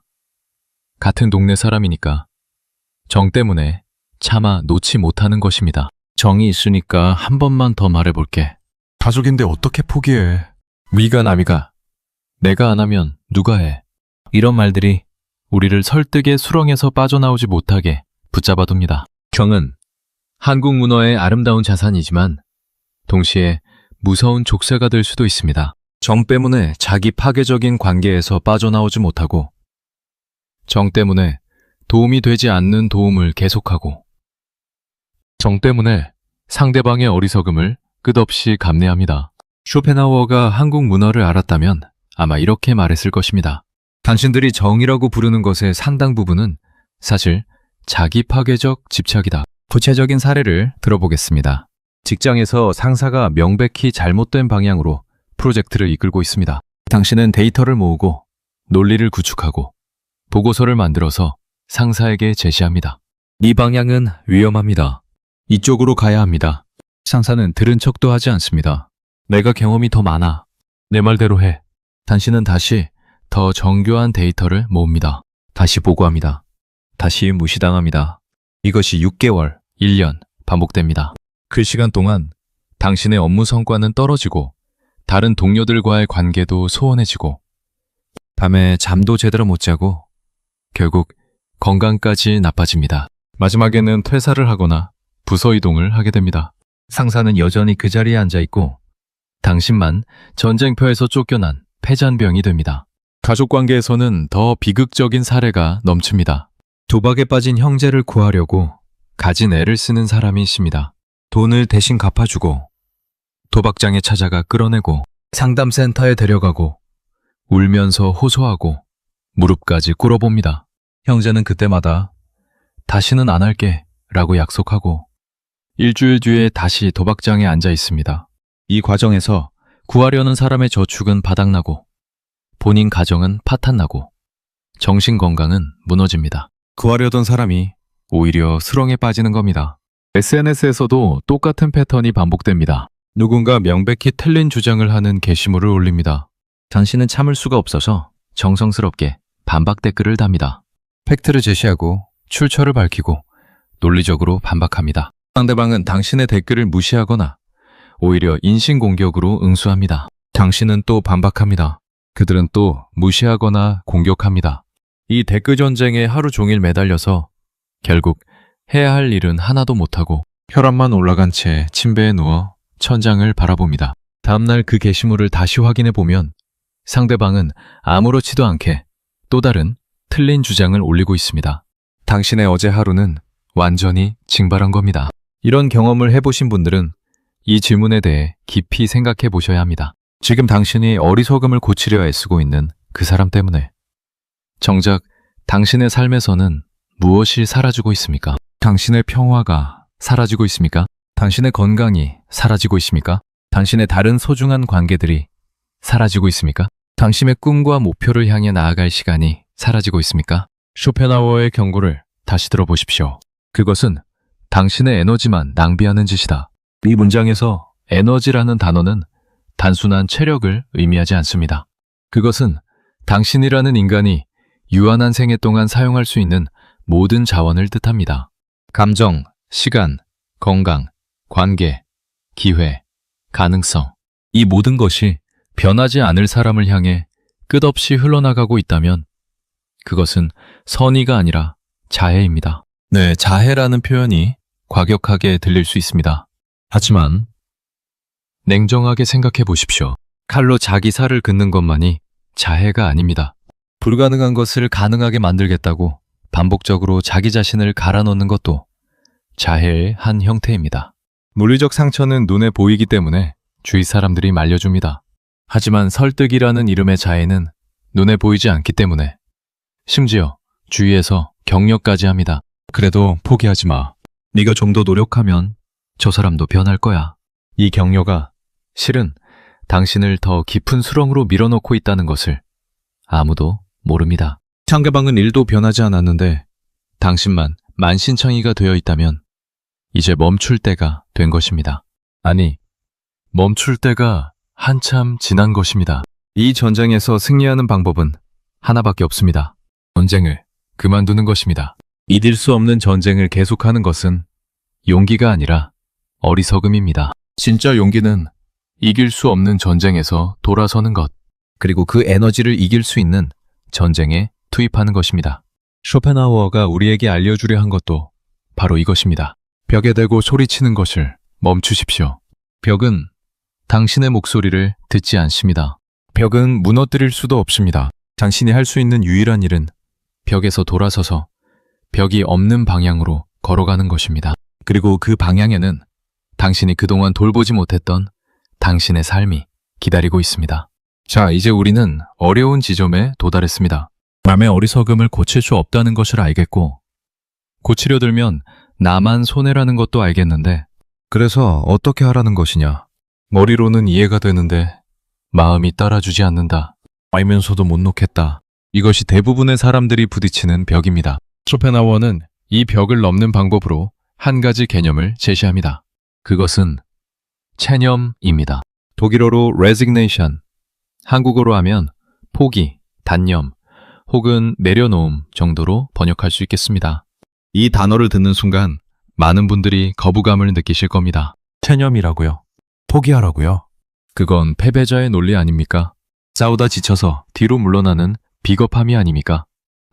[SPEAKER 1] 같은 동네 사람이니까 정 때문에 차마 놓지 못하는 것입니다. 정이 있으니까 한 번만 더 말해볼게. 가족인데 어떻게 포기해? 위가 남이가. 내가 안 하면 누가 해? 이런 말들이 우리를 설득의 수렁에서 빠져나오지 못하게 붙잡아둡니다. 정은 한국 문화의 아름다운 자산이지만 동시에 무서운 족쇄가 될 수도 있습니다. 정 때문에 자기 파괴적인 관계에서 빠져나오지 못하고 정 때문에 도움이 되지 않는 도움을 계속하고 정 때문에 상대방의 어리석음을 끝없이 감내합니다. 쇼펜하우어가 한국 문화를 알았다면 아마 이렇게 말했을 것입니다. 당신들이 정이라고 부르는 것의 상당 부분은 사실 자기 파괴적 집착이다. 구체적인 사례를 들어보겠습니다. 직장에서 상사가 명백히 잘못된 방향으로 프로젝트를 이끌고 있습니다. 당신은 데이터를 모으고 논리를 구축하고 보고서를 만들어서 상사에게 제시합니다. 이 방향은 위험합니다. 이쪽으로 가야 합니다. 상사는 들은 척도 하지 않습니다. 내가 경험이 더 많아. 내 말대로 해. 당신은 다시 더 정교한 데이터를 모읍니다. 다시 보고합니다. 다시 무시당합니다. 이것이 6개월, 1년 반복됩니다. 그 시간 동안 당신의 업무 성과는 떨어지고 다른 동료들과의 관계도 소원해지고 밤에 잠도 제대로 못 자고 결국 건강까지 나빠집니다. 마지막에는 퇴사를 하거나 부서 이동을 하게 됩니다. 상사는 여전히 그 자리에 앉아 있고 당신만 전쟁터에서 쫓겨난 패잔병이 됩니다. 가족관계에서는 더 비극적인 사례가 넘칩니다. 도박에 빠진 형제를 구하려고 가진 애를 쓰는 사람이 있습니다. 돈을 대신 갚아주고 도박장에 찾아가 끌어내고 상담센터에 데려가고 울면서 호소하고 무릎까지 꿇어봅니다. 형제는 그때마다 다시는 안 할게 라고 약속하고 일주일 뒤에 다시 도박장에 앉아 있습니다. 이 과정에서 구하려는 사람의 저축은 바닥나고 본인 가정은 파탄나고 정신 건강은 무너집니다. 구하려던 사람이 오히려 수렁에 빠지는 겁니다. SNS에서도 똑같은 패턴이 반복됩니다. 누군가 명백히 틀린 주장을 하는 게시물을 올립니다. 당신은 참을 수가 없어서 정성스럽게 반박 댓글을 답니다. 팩트를 제시하고 출처를 밝히고 논리적으로 반박합니다. 상대방은 당신의 댓글을 무시하거나 오히려 인신공격으로 응수합니다. 당신은 또 반박합니다. 그들은 또 무시하거나 공격합니다. 이 댓글 전쟁에 하루 종일 매달려서 결국 해야 할 일은 하나도 못하고 혈압만 올라간 채 침대에 누워 천장을 바라봅니다. 다음날 그 게시물을 다시 확인해 보면 상대방은 아무렇지도 않게 또 다른 틀린 주장을 올리고 있습니다. 당신의 어제 하루는 완전히 징발한 겁니다. 이런 경험을 해보신 분들은 이 질문에 대해 깊이 생각해 보셔야 합니다. 지금 당신이 어리석음을 고치려 애쓰고 있는 그 사람 때문에 정작 당신의 삶에서는 무엇이 사라지고 있습니까? 당신의 평화가 사라지고 있습니까? 당신의 건강이 사라지고 있습니까? 당신의 다른 소중한 관계들이 사라지고 있습니까? 당신의 꿈과 목표를 향해 나아갈 시간이 사라지고 있습니까? 쇼펜하우어의 경고를 다시 들어보십시오. 그것은 당신의 에너지만 낭비하는 짓이다. 이 문장에서 에너지라는 단어는 단순한 체력을 의미하지 않습니다. 그것은 당신이라는 인간이 유한한 생애 동안 사용할 수 있는 모든 자원을 뜻합니다. 감정, 시간, 건강, 관계, 기회, 가능성. 이 모든 것이 변하지 않을 사람을 향해 끝없이 흘러나가고 있다면 그것은 선의가 아니라 자해입니다. 네, 자해라는 표현이 과격하게 들릴 수 있습니다. 하지만 냉정하게 생각해 보십시오. 칼로 자기 살을 긋는 것만이 자해가 아닙니다. 불가능한 것을 가능하게 만들겠다고 반복적으로 자기 자신을 갈아넣는 것도 자해의 한 형태입니다. 물리적 상처는 눈에 보이기 때문에 주위 사람들이 말려줍니다. 하지만 설득이라는 이름의 자해는 눈에 보이지 않기 때문에 심지어 주위에서 격려까지 합니다. 그래도 포기하지 마. 네가 좀 더 노력하면 저 사람도 변할 거야. 이 격려가 실은 당신을 더 깊은 수렁으로 밀어넣고 있다는 것을 아무도 모릅니다. 상대방은 1도 변하지 않았는데 당신만 만신창이가 되어 있다면 이제 멈출 때가 된 것입니다. 아니, 멈출 때가 한참 지난 것입니다. 이 전쟁에서 승리하는 방법은 하나밖에 없습니다. 전쟁을 그만두는 것입니다. 이길 수 없는 전쟁을 계속하는 것은 용기가 아니라 어리석음입니다. 진짜 용기는 이길 수 없는 전쟁에서 돌아서는 것, 그리고 그 에너지를 이길 수 있는 전쟁에 투입하는 것입니다. 쇼펜하우어가 우리에게 알려주려 한 것도 바로 이것입니다. 벽에 대고 소리치는 것을 멈추십시오. 벽은 당신의 목소리를 듣지 않습니다. 벽은 무너뜨릴 수도 없습니다. 당신이 할 수 있는 유일한 일은 벽에서 돌아서서 벽이 없는 방향으로 걸어가는 것입니다. 그리고 그 방향에는 당신이 그동안 돌보지 못했던 당신의 삶이 기다리고 있습니다. 자, 이제 우리는 어려운 지점에 도달했습니다. 남의 어리석음을 고칠 수 없다는 것을 알겠고 고치려 들면 나만 손해라는 것도 알겠는데 그래서 어떻게 하라는 것이냐? 머리로는 이해가 되는데 마음이 따라주지 않는다. 알면서도 못 놓겠다. 이것이 대부분의 사람들이 부딪히는 벽입니다. 쇼펜하우어는 이 벽을 넘는 방법으로 한 가지 개념을 제시합니다. 그것은 체념입니다. 독일어로 resignation, 한국어로 하면 포기, 단념, 혹은 내려놓음 정도로 번역할 수 있겠습니다. 이 단어를 듣는 순간 많은 분들이 거부감을 느끼실 겁니다. 체념이라고요? 포기하라고요? 그건 패배자의 논리 아닙니까? 싸우다 지쳐서 뒤로 물러나는 비겁함이 아닙니까?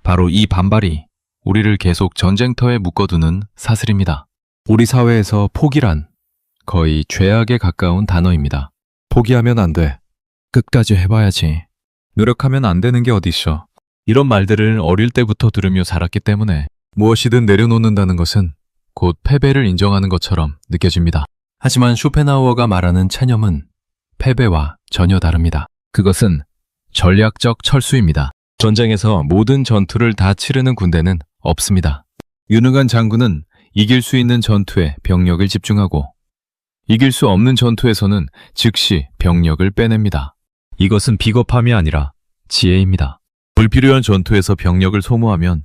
[SPEAKER 1] 바로 이 반발이 우리를 계속 전쟁터에 묶어두는 사슬입니다. 우리 사회에서 포기란 거의 죄악에 가까운 단어입니다. 포기하면 안 돼. 끝까지 해봐야지. 노력하면 안 되는 게 어딨어. 이런 말들을 어릴 때부터 들으며 자랐기 때문에 무엇이든 내려놓는다는 것은 곧 패배를 인정하는 것처럼 느껴집니다. 하지만 쇼펜하우어가 말하는 체념은 패배와 전혀 다릅니다. 그것은 전략적 철수입니다. 전쟁에서 모든 전투를 다 치르는 군대는 없습니다. 유능한 장군은 이길 수 있는 전투에 병력을 집중하고 이길 수 없는 전투에서는 즉시 병력을 빼냅니다. 이것은 비겁함이 아니라 지혜입니다. 불필요한 전투에서 병력을 소모하면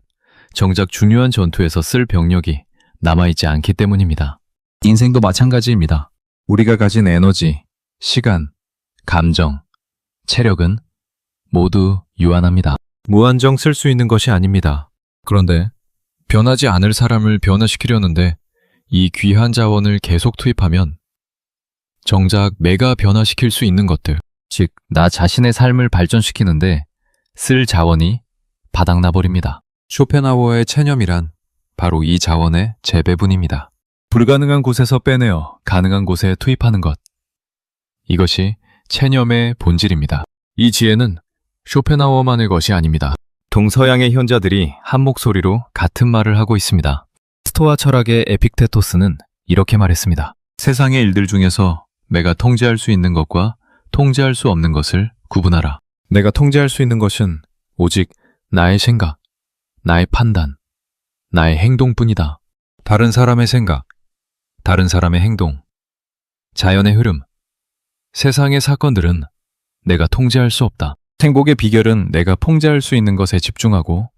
[SPEAKER 1] 정작 중요한 전투에서 쓸 병력이 남아있지 않기 때문입니다. 인생도 마찬가지입니다. 우리가 가진 에너지, 시간, 감정, 체력은 모두 유한합니다. 무한정 쓸 수 있는 것이 아닙니다. 그런데 변하지 않을 사람을 변화시키려는데 이 귀한 자원을 계속 투입하면 정작 내가 변화시킬 수 있는 것들, 즉 나 자신의 삶을 발전시키는데 쓸 자원이 바닥나버립니다. 쇼펜하우어의 체념이란 바로 이 자원의 재배분입니다. 불가능한 곳에서 빼내어 가능한 곳에 투입하는 것. 이것이 체념의 본질입니다. 이 지혜는 쇼펜하우어만의 것이 아닙니다. 동서양의 현자들이 한 목소리로 같은 말을 하고 있습니다. 스토아 철학의 에픽테토스는 이렇게 말했습니다. 세상의 일들 중에서 내가 통제할 수 있는 것과 통제할 수 없는 것을 구분하라. 내가 통제할 수 있는 것은 오직 나의 생각, 나의 판단, 나의 행동뿐이다. 다른 사람의 생각, 다른 사람의 행동, 자연의 흐름, 세상의 사건들은 내가 통제할 수 없다. 행복의 비결은 내가 통제할 수 있는 것에 집중하고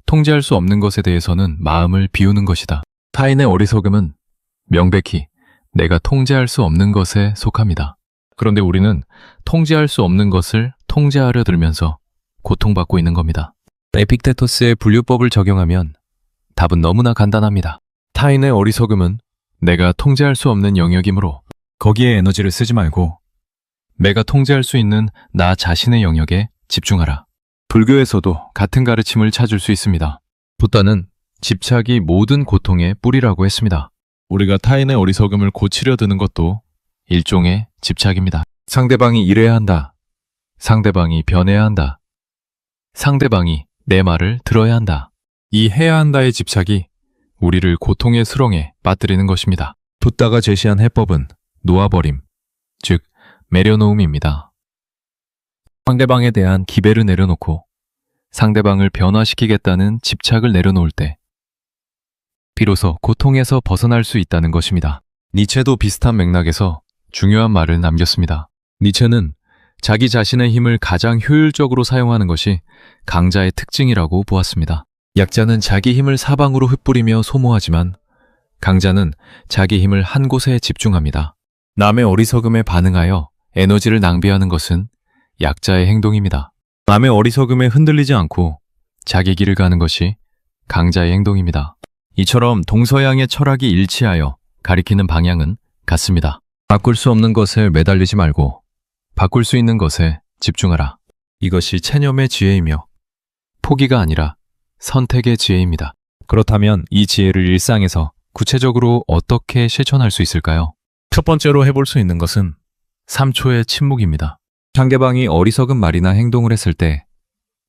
[SPEAKER 1] 통제할 수 없는 것에 대해서는 마음을 비우는 것이다. 타인의 어리석음은 명백히 내가 통제할 수 없는 것에 속합니다. 그런데 우리는 통제할 수 없는 것을 통제하려 들면서 고통받고 있는 겁니다. 에픽테토스의 분류법을 적용하면 답은 너무나 간단합니다. 타인의 어리석음은 내가 통제할 수 없는 영역이므로 거기에 에너지를 쓰지 말고 내가 통제할 수 있는 나 자신의 영역에 집중하라. 불교에서도 같은 가르침을 찾을 수 있습니다. 부다는 집착이 모든 고통의 뿌리라고 했습니다. 우리가 타인의 어리석음을 고치려 드는 것도 일종의 집착입니다. 상대방이 이래야 한다. 상대방이 변해야 한다. 상대방이 내 말을 들어야 한다. 이 해야 한다의 집착이 우리를 고통의 수렁에 빠뜨리는 것입니다. 부다가 제시한 해법은 놓아버림, 즉 내려놓음입니다. 상대방에 대한 기배를 내려놓고 상대방을 변화시키겠다는 집착을 내려놓을 때 비로소 고통에서 벗어날 수 있다는 것입니다. 니체도 비슷한 맥락에서 중요한 말을 남겼습니다. 니체는 자기 자신의 힘을 가장 효율적으로 사용하는 것이 강자의 특징이라고 보았습니다. 약자는 자기 힘을 사방으로 흩뿌리며 소모하지만 강자는 자기 힘을 한 곳에 집중합니다. 남의 어리석음에 반응하여 에너지를 낭비하는 것은 약자의 행동입니다. 남의 어리석음에 흔들리지 않고 자기 길을 가는 것이 강자의 행동입니다. 이처럼 동서양의 철학이 일치하여 가리키는 방향은 같습니다. 바꿀 수 없는 것에 매달리지 말고 바꿀 수 있는 것에 집중하라. 이것이 체념의 지혜이며 포기가 아니라 선택의 지혜입니다. 그렇다면 이 지혜를 일상에서 구체적으로 어떻게 실천할 수 있을까요? 첫 번째로 해볼 수 있는 것은 3초의 침묵입니다. 상대방이 어리석은 말이나 행동을 했을 때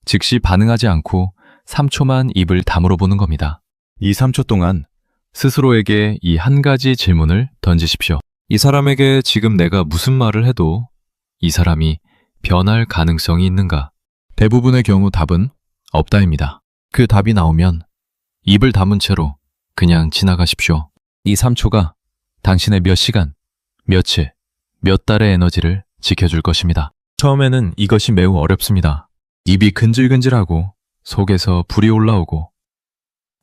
[SPEAKER 1] 즉시 반응하지 않고 3초만 입을 다물어 보는 겁니다. 이 3초 동안 스스로에게 이 한 가지 질문을 던지십시오. 이 사람에게 지금 내가 무슨 말을 해도 이 사람이 변할 가능성이 있는가? 대부분의 경우 답은 없다입니다. 그 답이 나오면 입을 다문 채로 그냥 지나가십시오. 이 3초가 당신의 몇 시간, 며칠, 몇 달의 에너지를 지켜줄 것입니다. 처음에는 이것이 매우 어렵습니다. 입이 근질근질하고 속에서 불이 올라오고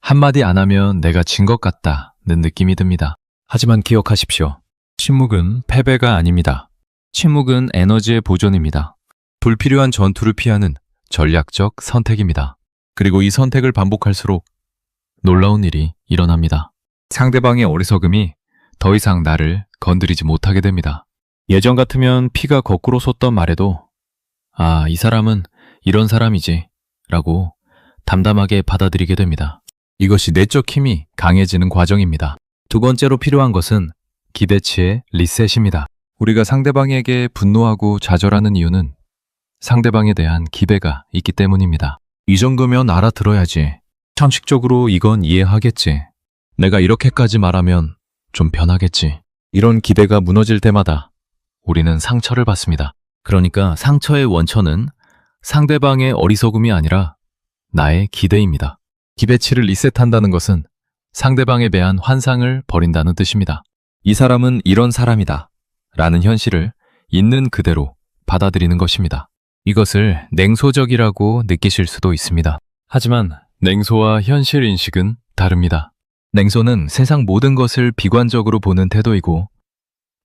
[SPEAKER 1] 한마디 안 하면 내가 진 것 같다는 느낌이 듭니다. 하지만 기억하십시오. 침묵은 패배가 아닙니다. 침묵은 에너지의 보존입니다. 불필요한 전투를 피하는 전략적 선택입니다. 그리고 이 선택을 반복할수록 놀라운 일이 일어납니다. 상대방의 어리석음이 더 이상 나를 건드리지 못하게 됩니다. 예전 같으면 피가 거꾸로 솟던 말에도 아, 이 사람은 이런 사람이지 라고 담담하게 받아들이게 됩니다. 이것이 내적 힘이 강해지는 과정입니다. 두 번째로 필요한 것은 기대치의 리셋입니다. 우리가 상대방에게 분노하고 좌절하는 이유는 상대방에 대한 기대가 있기 때문입니다. 이 정도면 알아들어야지. 상식적으로 이건 이해하겠지. 내가 이렇게까지 말하면 좀 변하겠지. 이런 기대가 무너질 때마다 우리는 상처를 받습니다. 그러니까 상처의 원천은 상대방의 어리석음이 아니라 나의 기대입니다. 기대치를 리셋한다는 것은 상대방에 대한 환상을 버린다는 뜻입니다. 이 사람은 이런 사람이다 라는 현실을 있는 그대로 받아들이는 것입니다. 이것을 냉소적이라고 느끼실 수도 있습니다. 하지만 냉소와 현실 인식은 다릅니다. 냉소는 세상 모든 것을 비관적으로 보는 태도이고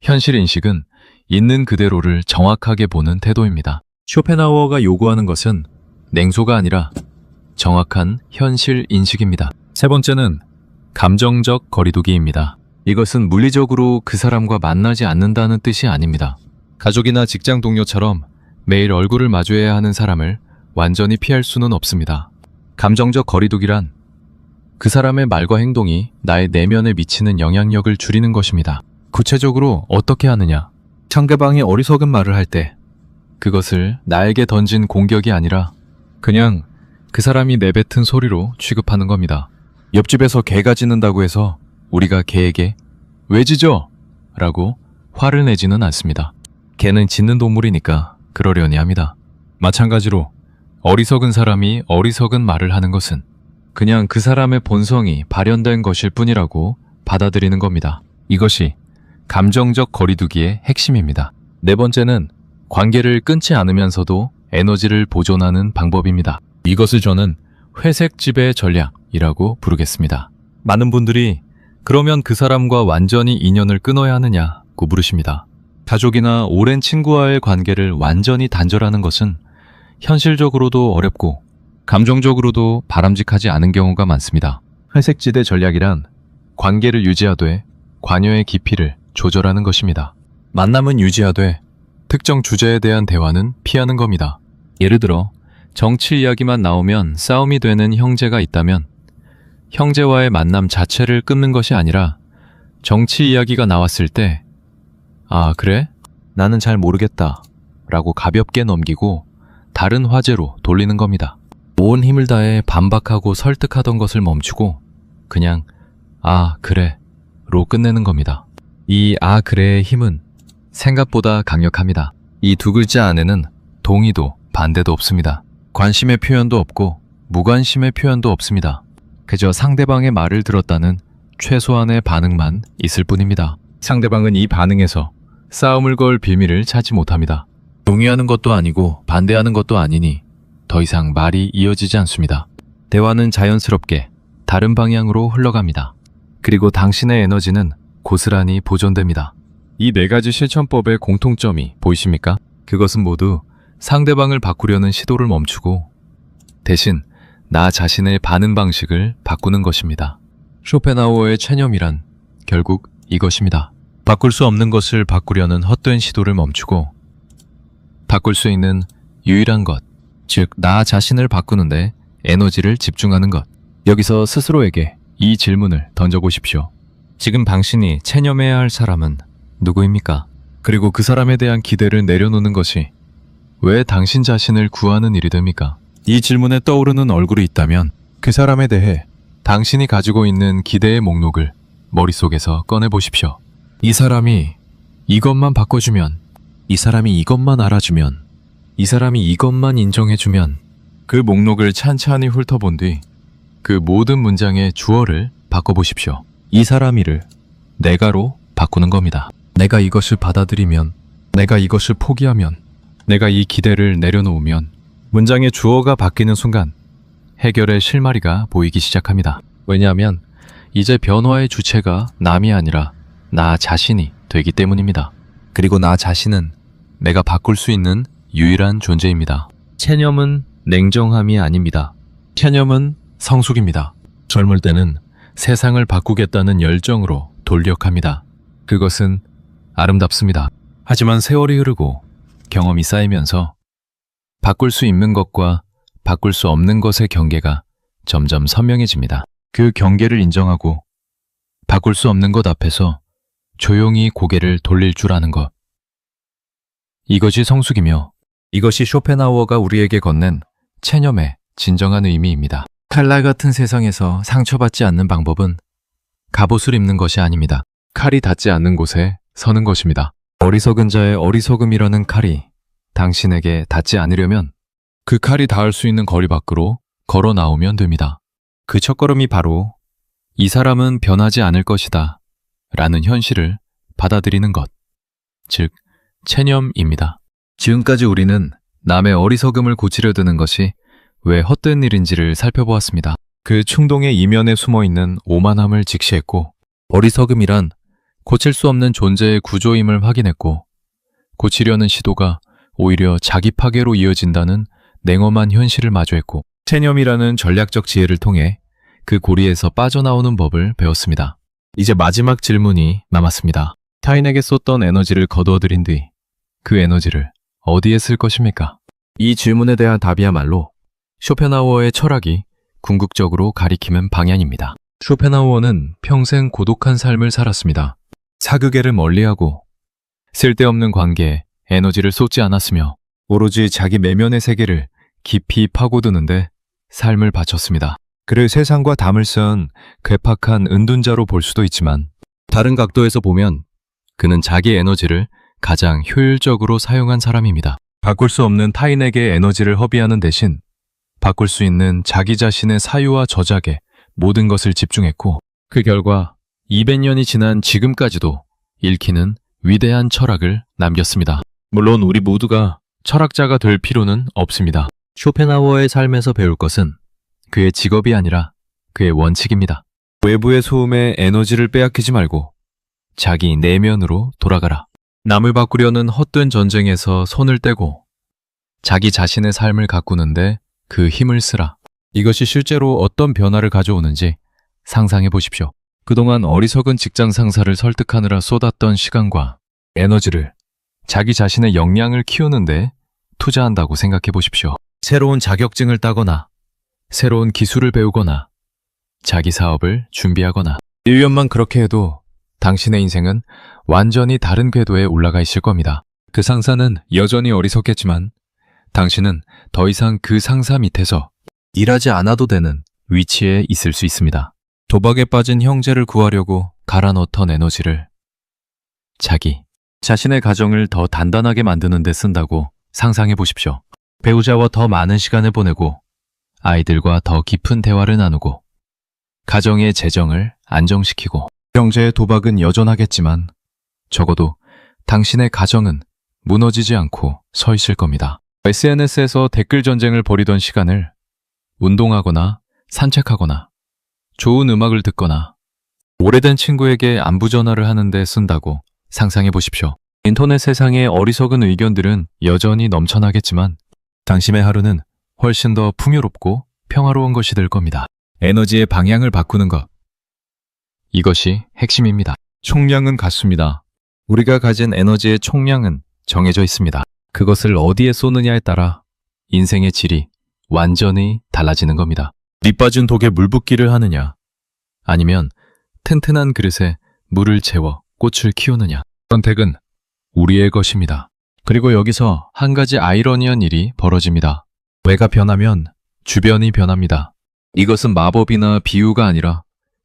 [SPEAKER 1] 현실 인식은 있는 그대로를 정확하게 보는 태도입니다. 쇼펜하우어가 요구하는 것은 냉소가 아니라 정확한 현실 인식입니다. 세 번째는 감정적 거리두기입니다. 이것은 물리적으로 그 사람과 만나지 않는다는 뜻이 아닙니다. 가족이나 직장 동료처럼 매일 얼굴을 마주해야 하는 사람을 완전히 피할 수는 없습니다. 감정적 거리두기란 그 사람의 말과 행동이 나의 내면에 미치는 영향력을 줄이는 것입니다. 구체적으로 어떻게 하느냐? 상대방이 어리석은 말을 할 때 그것을 나에게 던진 공격이 아니라 그냥 그 사람이 내뱉은 소리로 취급하는 겁니다. 옆집에서 개가 짖는다고 해서 우리가 개에게 왜 짖어? 라고 화를 내지는 않습니다. 개는 짖는 동물이니까 그러려니 합니다. 마찬가지로 어리석은 사람이 어리석은 말을 하는 것은 그냥 그 사람의 본성이 발현된 것일 뿐이라고 받아들이는 겁니다. 이것이 감정적 거리두기의 핵심입니다. 네 번째는 관계를 끊지 않으면서도 에너지를 보존하는 방법입니다. 이것을 저는 회색 지배 전략이라고 부르겠습니다. 많은 분들이 그러면 그 사람과 완전히 인연을 끊어야 하느냐고 물으십니다. 가족이나 오랜 친구와의 관계를 완전히 단절하는 것은 현실적으로도 어렵고 감정적으로도 바람직하지 않은 경우가 많습니다. 회색지대 전략이란 관계를 유지하되 관여의 깊이를 조절하는 것입니다. 만남은 유지하되 특정 주제에 대한 대화는 피하는 겁니다. 예를 들어 정치 이야기만 나오면 싸움이 되는 형제가 있다면 형제와의 만남 자체를 끊는 것이 아니라 정치 이야기가 나왔을 때 아, 그래? 나는 잘 모르겠다 라고 가볍게 넘기고 다른 화제로 돌리는 겁니다. 온 힘을 다해 반박하고 설득하던 것을 멈추고 그냥 아, 그래 로 끝내는 겁니다. 이 아, 그래의 힘은 생각보다 강력합니다. 이 두 글자 안에는 동의도 반대도 없습니다. 관심의 표현도 없고 무관심의 표현도 없습니다. 그저 상대방의 말을 들었다는 최소한의 반응만 있을 뿐입니다. 상대방은 이 반응에서 싸움을 걸 비밀을 찾지 못합니다. 동의하는 것도 아니고 반대하는 것도 아니니 더 이상 말이 이어지지 않습니다. 대화는 자연스럽게 다른 방향으로 흘러갑니다. 그리고 당신의 에너지는 고스란히 보존됩니다. 이 네 가지 실천법의 공통점이 보이십니까? 그것은 모두 상대방을 바꾸려는 시도를 멈추고 대신 나 자신의 반응 방식을 바꾸는 것입니다. 쇼펜하우어의 체념이란 결국 이것입니다. 바꿀 수 없는 것을 바꾸려는 헛된 시도를 멈추고 바꿀 수 있는 유일한 것, 즉 나 자신을 바꾸는데 에너지를 집중하는 것. 여기서 스스로에게 이 질문을 던져보십시오. 지금 당신이 체념해야 할 사람은 누구입니까? 그리고 그 사람에 대한 기대를 내려놓는 것이 왜 당신 자신을 구하는 일이 됩니까? 이 질문에 떠오르는 얼굴이 있다면 그 사람에 대해 당신이 가지고 있는 기대의 목록을 머릿속에서 꺼내보십시오. 이 사람이 이것만 바꿔주면, 이 사람이 이것만 알아주면, 이 사람이 이것만 인정해주면 그 목록을 찬찬히 훑어본 뒤 그 모든 문장의 주어를 바꿔보십시오. 이 사람이를 내가로 바꾸는 겁니다. 내가 이것을 받아들이면, 내가 이것을 포기하면, 내가 이 기대를 내려놓으면 문장의 주어가 바뀌는 순간 해결의 실마리가 보이기 시작합니다. 왜냐하면 이제 변화의 주체가 남이 아니라 나 자신이 되기 때문입니다. 그리고 나 자신은 내가 바꿀 수 있는 유일한 존재입니다. 체념은 냉정함이 아닙니다. 체념은 성숙입니다. 젊을 때는 세상을 바꾸겠다는 열정으로 돌력합니다. 그것은 아름답습니다. 하지만 세월이 흐르고 경험이 쌓이면서 바꿀 수 있는 것과 바꿀 수 없는 것의 경계가 점점 선명해집니다. 그 경계를 인정하고 바꿀 수 없는 것 앞에서 조용히 고개를 돌릴 줄 아는 것. 이것이 성숙이며 이것이 쇼펜하우어가 우리에게 건넨 체념의 진정한 의미입니다. 칼날 같은 세상에서 상처받지 않는 방법은 갑옷을 입는 것이 아닙니다. 칼이 닿지 않는 곳에 서는 것입니다. 어리석은 자의 어리석음이라는 칼이 당신에게 닿지 않으려면 그 칼이 닿을 수 있는 거리 밖으로 걸어 나오면 됩니다. 그 첫걸음이 바로 이 사람은 변하지 않을 것이다 라는 현실을 받아들이는 것, 즉 체념입니다. 지금까지 우리는 남의 어리석음을 고치려 드는 것이 왜 헛된 일인지를 살펴보았습니다. 그 충동의 이면에 숨어있는 오만함을 직시했고, 어리석음이란 고칠 수 없는 존재의 구조임을 확인했고, 고치려는 시도가 오히려 자기 파괴로 이어진다는 냉엄한 현실을 마주했고, 체념이라는 전략적 지혜를 통해 그 고리에서 빠져나오는 법을 배웠습니다. 이제 마지막 질문이 남았습니다. 타인에게 쏟던 에너지를 거두어들인 뒤 그 에너지를 어디에 쓸 것입니까? 이 질문에 대한 답이야말로 쇼펜하우어의 철학이 궁극적으로 가리키는 방향입니다. 쇼펜하우어는 평생 고독한 삶을 살았습니다. 사극애를 멀리하고 쓸데없는 관계에 에너지를 쏟지 않았으며 오로지 자기 내면의 세계를 깊이 파고드는데 삶을 바쳤습니다. 그를 세상과 담을 쓴 괴팍한 은둔자로 볼 수도 있지만 다른 각도에서 보면 그는 자기 에너지를 가장 효율적으로 사용한 사람입니다. 바꿀 수 없는 타인에게 에너지를 허비하는 대신 바꿀 수 있는 자기 자신의 사유와 저작에 모든 것을 집중했고 그 결과 200년이 지난 지금까지도 읽히는 위대한 철학을 남겼습니다. 물론 우리 모두가 철학자가 될 필요는 없습니다. 쇼펜하우어의 삶에서 배울 것은 그의 직업이 아니라 그의 원칙입니다. 외부의 소음에 에너지를 빼앗기지 말고 자기 내면으로 돌아가라. 남을 바꾸려는 헛된 전쟁에서 손을 떼고 자기 자신의 삶을 가꾸는데 그 힘을 쓰라. 이것이 실제로 어떤 변화를 가져오는지 상상해 보십시오. 그동안 어리석은 직장 상사를 설득하느라 쏟았던 시간과 에너지를 자기 자신의 역량을 키우는데 투자한다고 생각해 보십시오. 새로운 자격증을 따거나 새로운 기술을 배우거나 자기 사업을 준비하거나 1년만 그렇게 해도 당신의 인생은 완전히 다른 궤도에 올라가 있을 겁니다. 그 상사는 여전히 어리석겠지만 당신은 더 이상 그 상사 밑에서 일하지 않아도 되는 위치에 있을 수 있습니다. 도박에 빠진 형제를 구하려고 갈아넣던 에너지를 자기 자신의 가정을 더 단단하게 만드는 데 쓴다고 상상해 보십시오. 배우자와 더 많은 시간을 보내고 아이들과 더 깊은 대화를 나누고 가정의 재정을 안정시키고 형제의 도박은 여전하겠지만 적어도 당신의 가정은 무너지지 않고 서 있을 겁니다. SNS에서 댓글 전쟁을 벌이던 시간을 운동하거나 산책하거나 좋은 음악을 듣거나 오래된 친구에게 안부 전화를 하는데 쓴다고 상상해 보십시오. 인터넷 세상의 어리석은 의견들은 여전히 넘쳐나겠지만 당신의 하루는 훨씬 더 풍요롭고 평화로운 것이 될 겁니다. 에너지의 방향을 바꾸는 것. 이것이 핵심입니다. 총량은 같습니다. 우리가 가진 에너지의 총량은 정해져 있습니다. 그것을 어디에 쏘느냐에 따라 인생의 질이 완전히 달라지는 겁니다. 밑빠진 독에 물 붓기를 하느냐 아니면 튼튼한 그릇에 물을 채워 꽃을 키우느냐. 선택은 우리의 것입니다. 그리고 여기서 한 가지 아이러니한 일이 벌어집니다. 외가 변하면 주변이 변합니다. 이것은 마법이나 비유가 아니라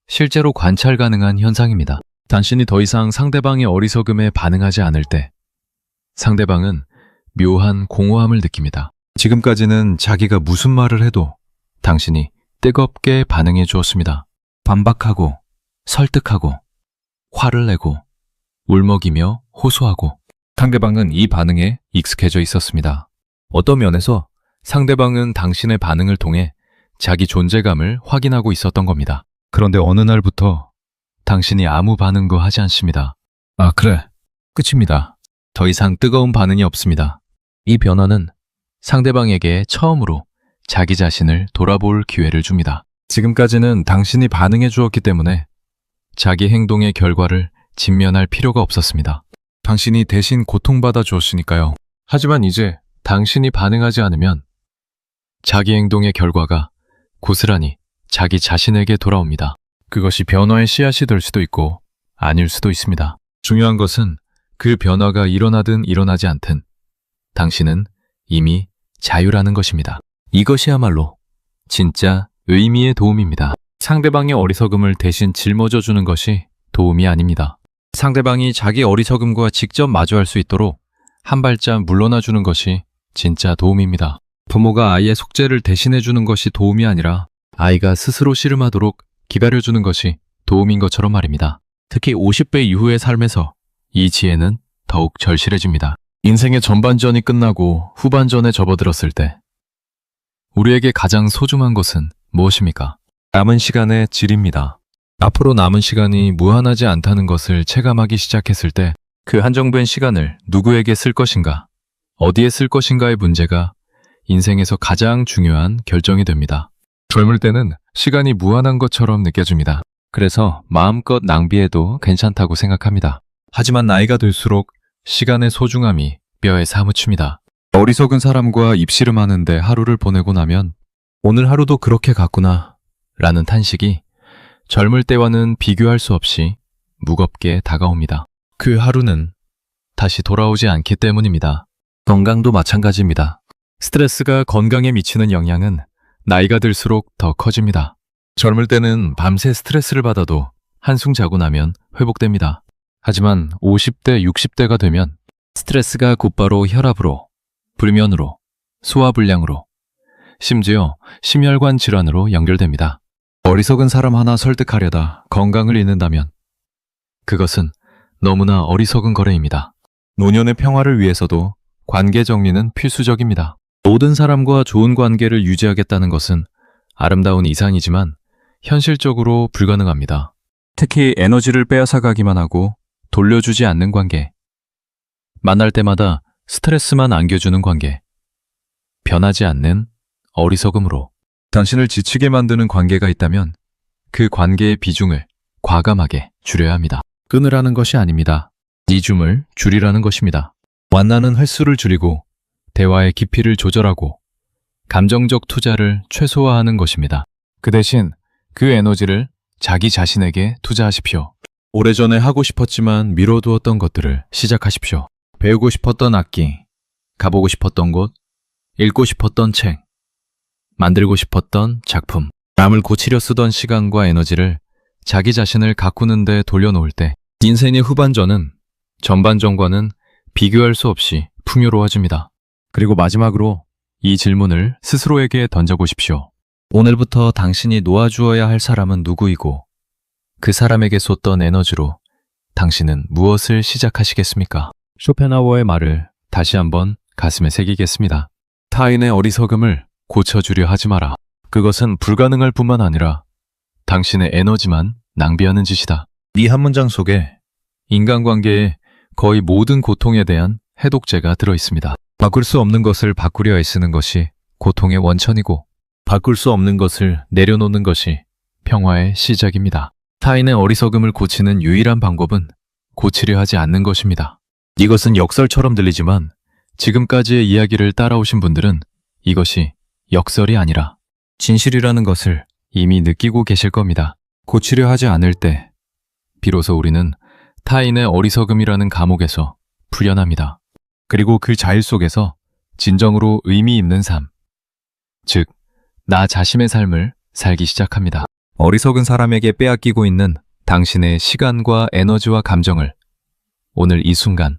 [SPEAKER 1] 실제로 관찰 가능한 현상입니다. 당신이 더 이상 상대방의 어리석음에 반응하지 않을 때 상대방은 묘한 공허함을 느낍니다. 지금까지는 자기가 무슨 말을 해도 당신이 뜨겁게 반응해 주었습니다. 반박하고 설득하고 화를 내고 울먹이며 호소하고 상대방은 이 반응에 익숙해져 있었습니다. 어떤 면에서 상대방은 당신의 반응을 통해 자기 존재감을 확인하고 있었던 겁니다. 그런데 어느 날부터 당신이 아무 반응도 하지 않습니다. 아, 그래. 끝입니다. 더 이상 뜨거운 반응이 없습니다. 이 변화는 상대방에게 처음으로 자기 자신을 돌아볼 기회를 줍니다. 지금까지는 당신이 반응해 주었기 때문에 자기 행동의 결과를 직면할 필요가 없었습니다. 당신이 대신 고통받아 주었으니까요. 하지만 이제 당신이 반응하지 않으면 자기 행동의 결과가 고스란히 자기 자신에게 돌아옵니다. 그것이 변화의 씨앗이 될 수도 있고 아닐 수도 있습니다. 중요한 것은 그 변화가 일어나든 일어나지 않든 당신은 이미 자유라는 것입니다. 이것이야말로 진짜 의미의 도움입니다. 상대방의 어리석음을 대신 짊어져 주는 것이 도움이 아닙니다. 상대방이 자기 어리석음과 직접 마주할 수 있도록 한 발짝 물러나 주는 것이 진짜 도움입니다. 부모가 아이의 숙제를 대신해 주는 것이 도움이 아니라 아이가 스스로 씨름하도록 기다려주는 것이 도움인 것처럼 말입니다. 특히 50대 이후의 삶에서 이 지혜는 더욱 절실해집니다. 인생의 전반전이 끝나고 후반전에 접어들었을 때 우리에게 가장 소중한 것은 무엇입니까? 남은 시간의 질입니다. 앞으로 남은 시간이 무한하지 않다는 것을 체감하기 시작했을 때 그 한정된 시간을 누구에게 쓸 것인가, 어디에 쓸 것인가의 문제가 인생에서 가장 중요한 결정이 됩니다. 젊을 때는 시간이 무한한 것처럼 느껴집니다. 그래서 마음껏 낭비해도 괜찮다고 생각합니다. 하지만 나이가 들수록 시간의 소중함이 뼈에 사무칩니다. 어리석은 사람과 입씨름하는데 하루를 보내고 나면 오늘 하루도 그렇게 갔구나 라는 탄식이 젊을 때와는 비교할 수 없이 무겁게 다가옵니다. 그 하루는 다시 돌아오지 않기 때문입니다. 건강도 마찬가지입니다. 스트레스가 건강에 미치는 영향은 나이가 들수록 더 커집니다. 젊을 때는 밤새 스트레스를 받아도 한숨 자고 나면 회복됩니다. 하지만 50대, 60대가 되면 스트레스가 곧바로 혈압으로, 불면으로, 소화불량으로, 심지어 심혈관 질환으로 연결됩니다. 어리석은 사람 하나 설득하려다 건강을 잃는다면 그것은 너무나 어리석은 거래입니다. 노년의 평화를 위해서도 관계 정리는 필수적입니다. 모든 사람과 좋은 관계를 유지하겠다는 것은 아름다운 이상이지만 현실적으로 불가능합니다. 특히 에너지를 빼앗아가기만 하고 돌려주지 않는 관계, 만날 때마다 스트레스만 안겨주는 관계, 변하지 않는 어리석음으로 당신을 지치게 만드는 관계가 있다면 그 관계의 비중을 과감하게 줄여야 합니다. 끊으라는 것이 아닙니다. 이줌을 줄이라는 것입니다. 만나는 횟수를 줄이고 대화의 깊이를 조절하고 감정적 투자를 최소화하는 것입니다. 그 대신 그 에너지를 자기 자신에게 투자하십시오. 오래전에 하고 싶었지만 미뤄두었던 것들을 시작하십시오. 배우고 싶었던 악기, 가보고 싶었던 곳, 읽고 싶었던 책, 만들고 싶었던 작품, 남을 고치려 쓰던 시간과 에너지를 자기 자신을 가꾸는 데 돌려놓을 때 인생의 후반전은 전반전과는 비교할 수 없이 풍요로워집니다. 그리고 마지막으로 이 질문을 스스로에게 던져보십시오. 오늘부터 당신이 놓아주어야 할 사람은 누구이고 그 사람에게 쏟던 에너지로 당신은 무엇을 시작하시겠습니까? 쇼펜하우어의 말을 다시 한번 가슴에 새기겠습니다. 타인의 어리석음을 고쳐주려 하지 마라. 그것은 불가능할 뿐만 아니라 당신의 에너지만 낭비하는 짓이다. 이 한 문장 속에 인간관계의 거의 모든 고통에 대한 해독제가 들어있습니다. 바꿀 수 없는 것을 바꾸려 애쓰는 것이 고통의 원천이고 바꿀 수 없는 것을 내려놓는 것이 평화의 시작입니다. 타인의 어리석음을 고치는 유일한 방법은 고치려 하지 않는 것입니다. 이것은 역설처럼 들리지만 지금까지의 이야기를 따라오신 분들은 이것이 역설이 아니라 진실이라는 것을 이미 느끼고 계실 겁니다. 고치려 하지 않을 때 비로소 우리는 타인의 어리석음이라는 감옥에서 풀려납니다. 그리고 그 자유 속에서 진정으로 의미 있는 삶, 즉 나 자신의 삶을 살기 시작합니다. 어리석은 사람에게 빼앗기고 있는 당신의 시간과 에너지와 감정을 오늘 이 순간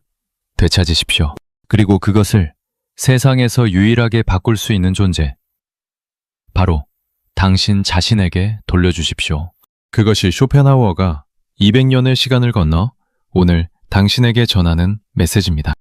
[SPEAKER 1] 되찾으십시오. 그리고 그것을 세상에서 유일하게 바꿀 수 있는 존재, 바로 당신 자신에게 돌려주십시오. 그것이 쇼펜하우어가 200년의 시간을 건너 오늘 당신에게 전하는 메시지입니다.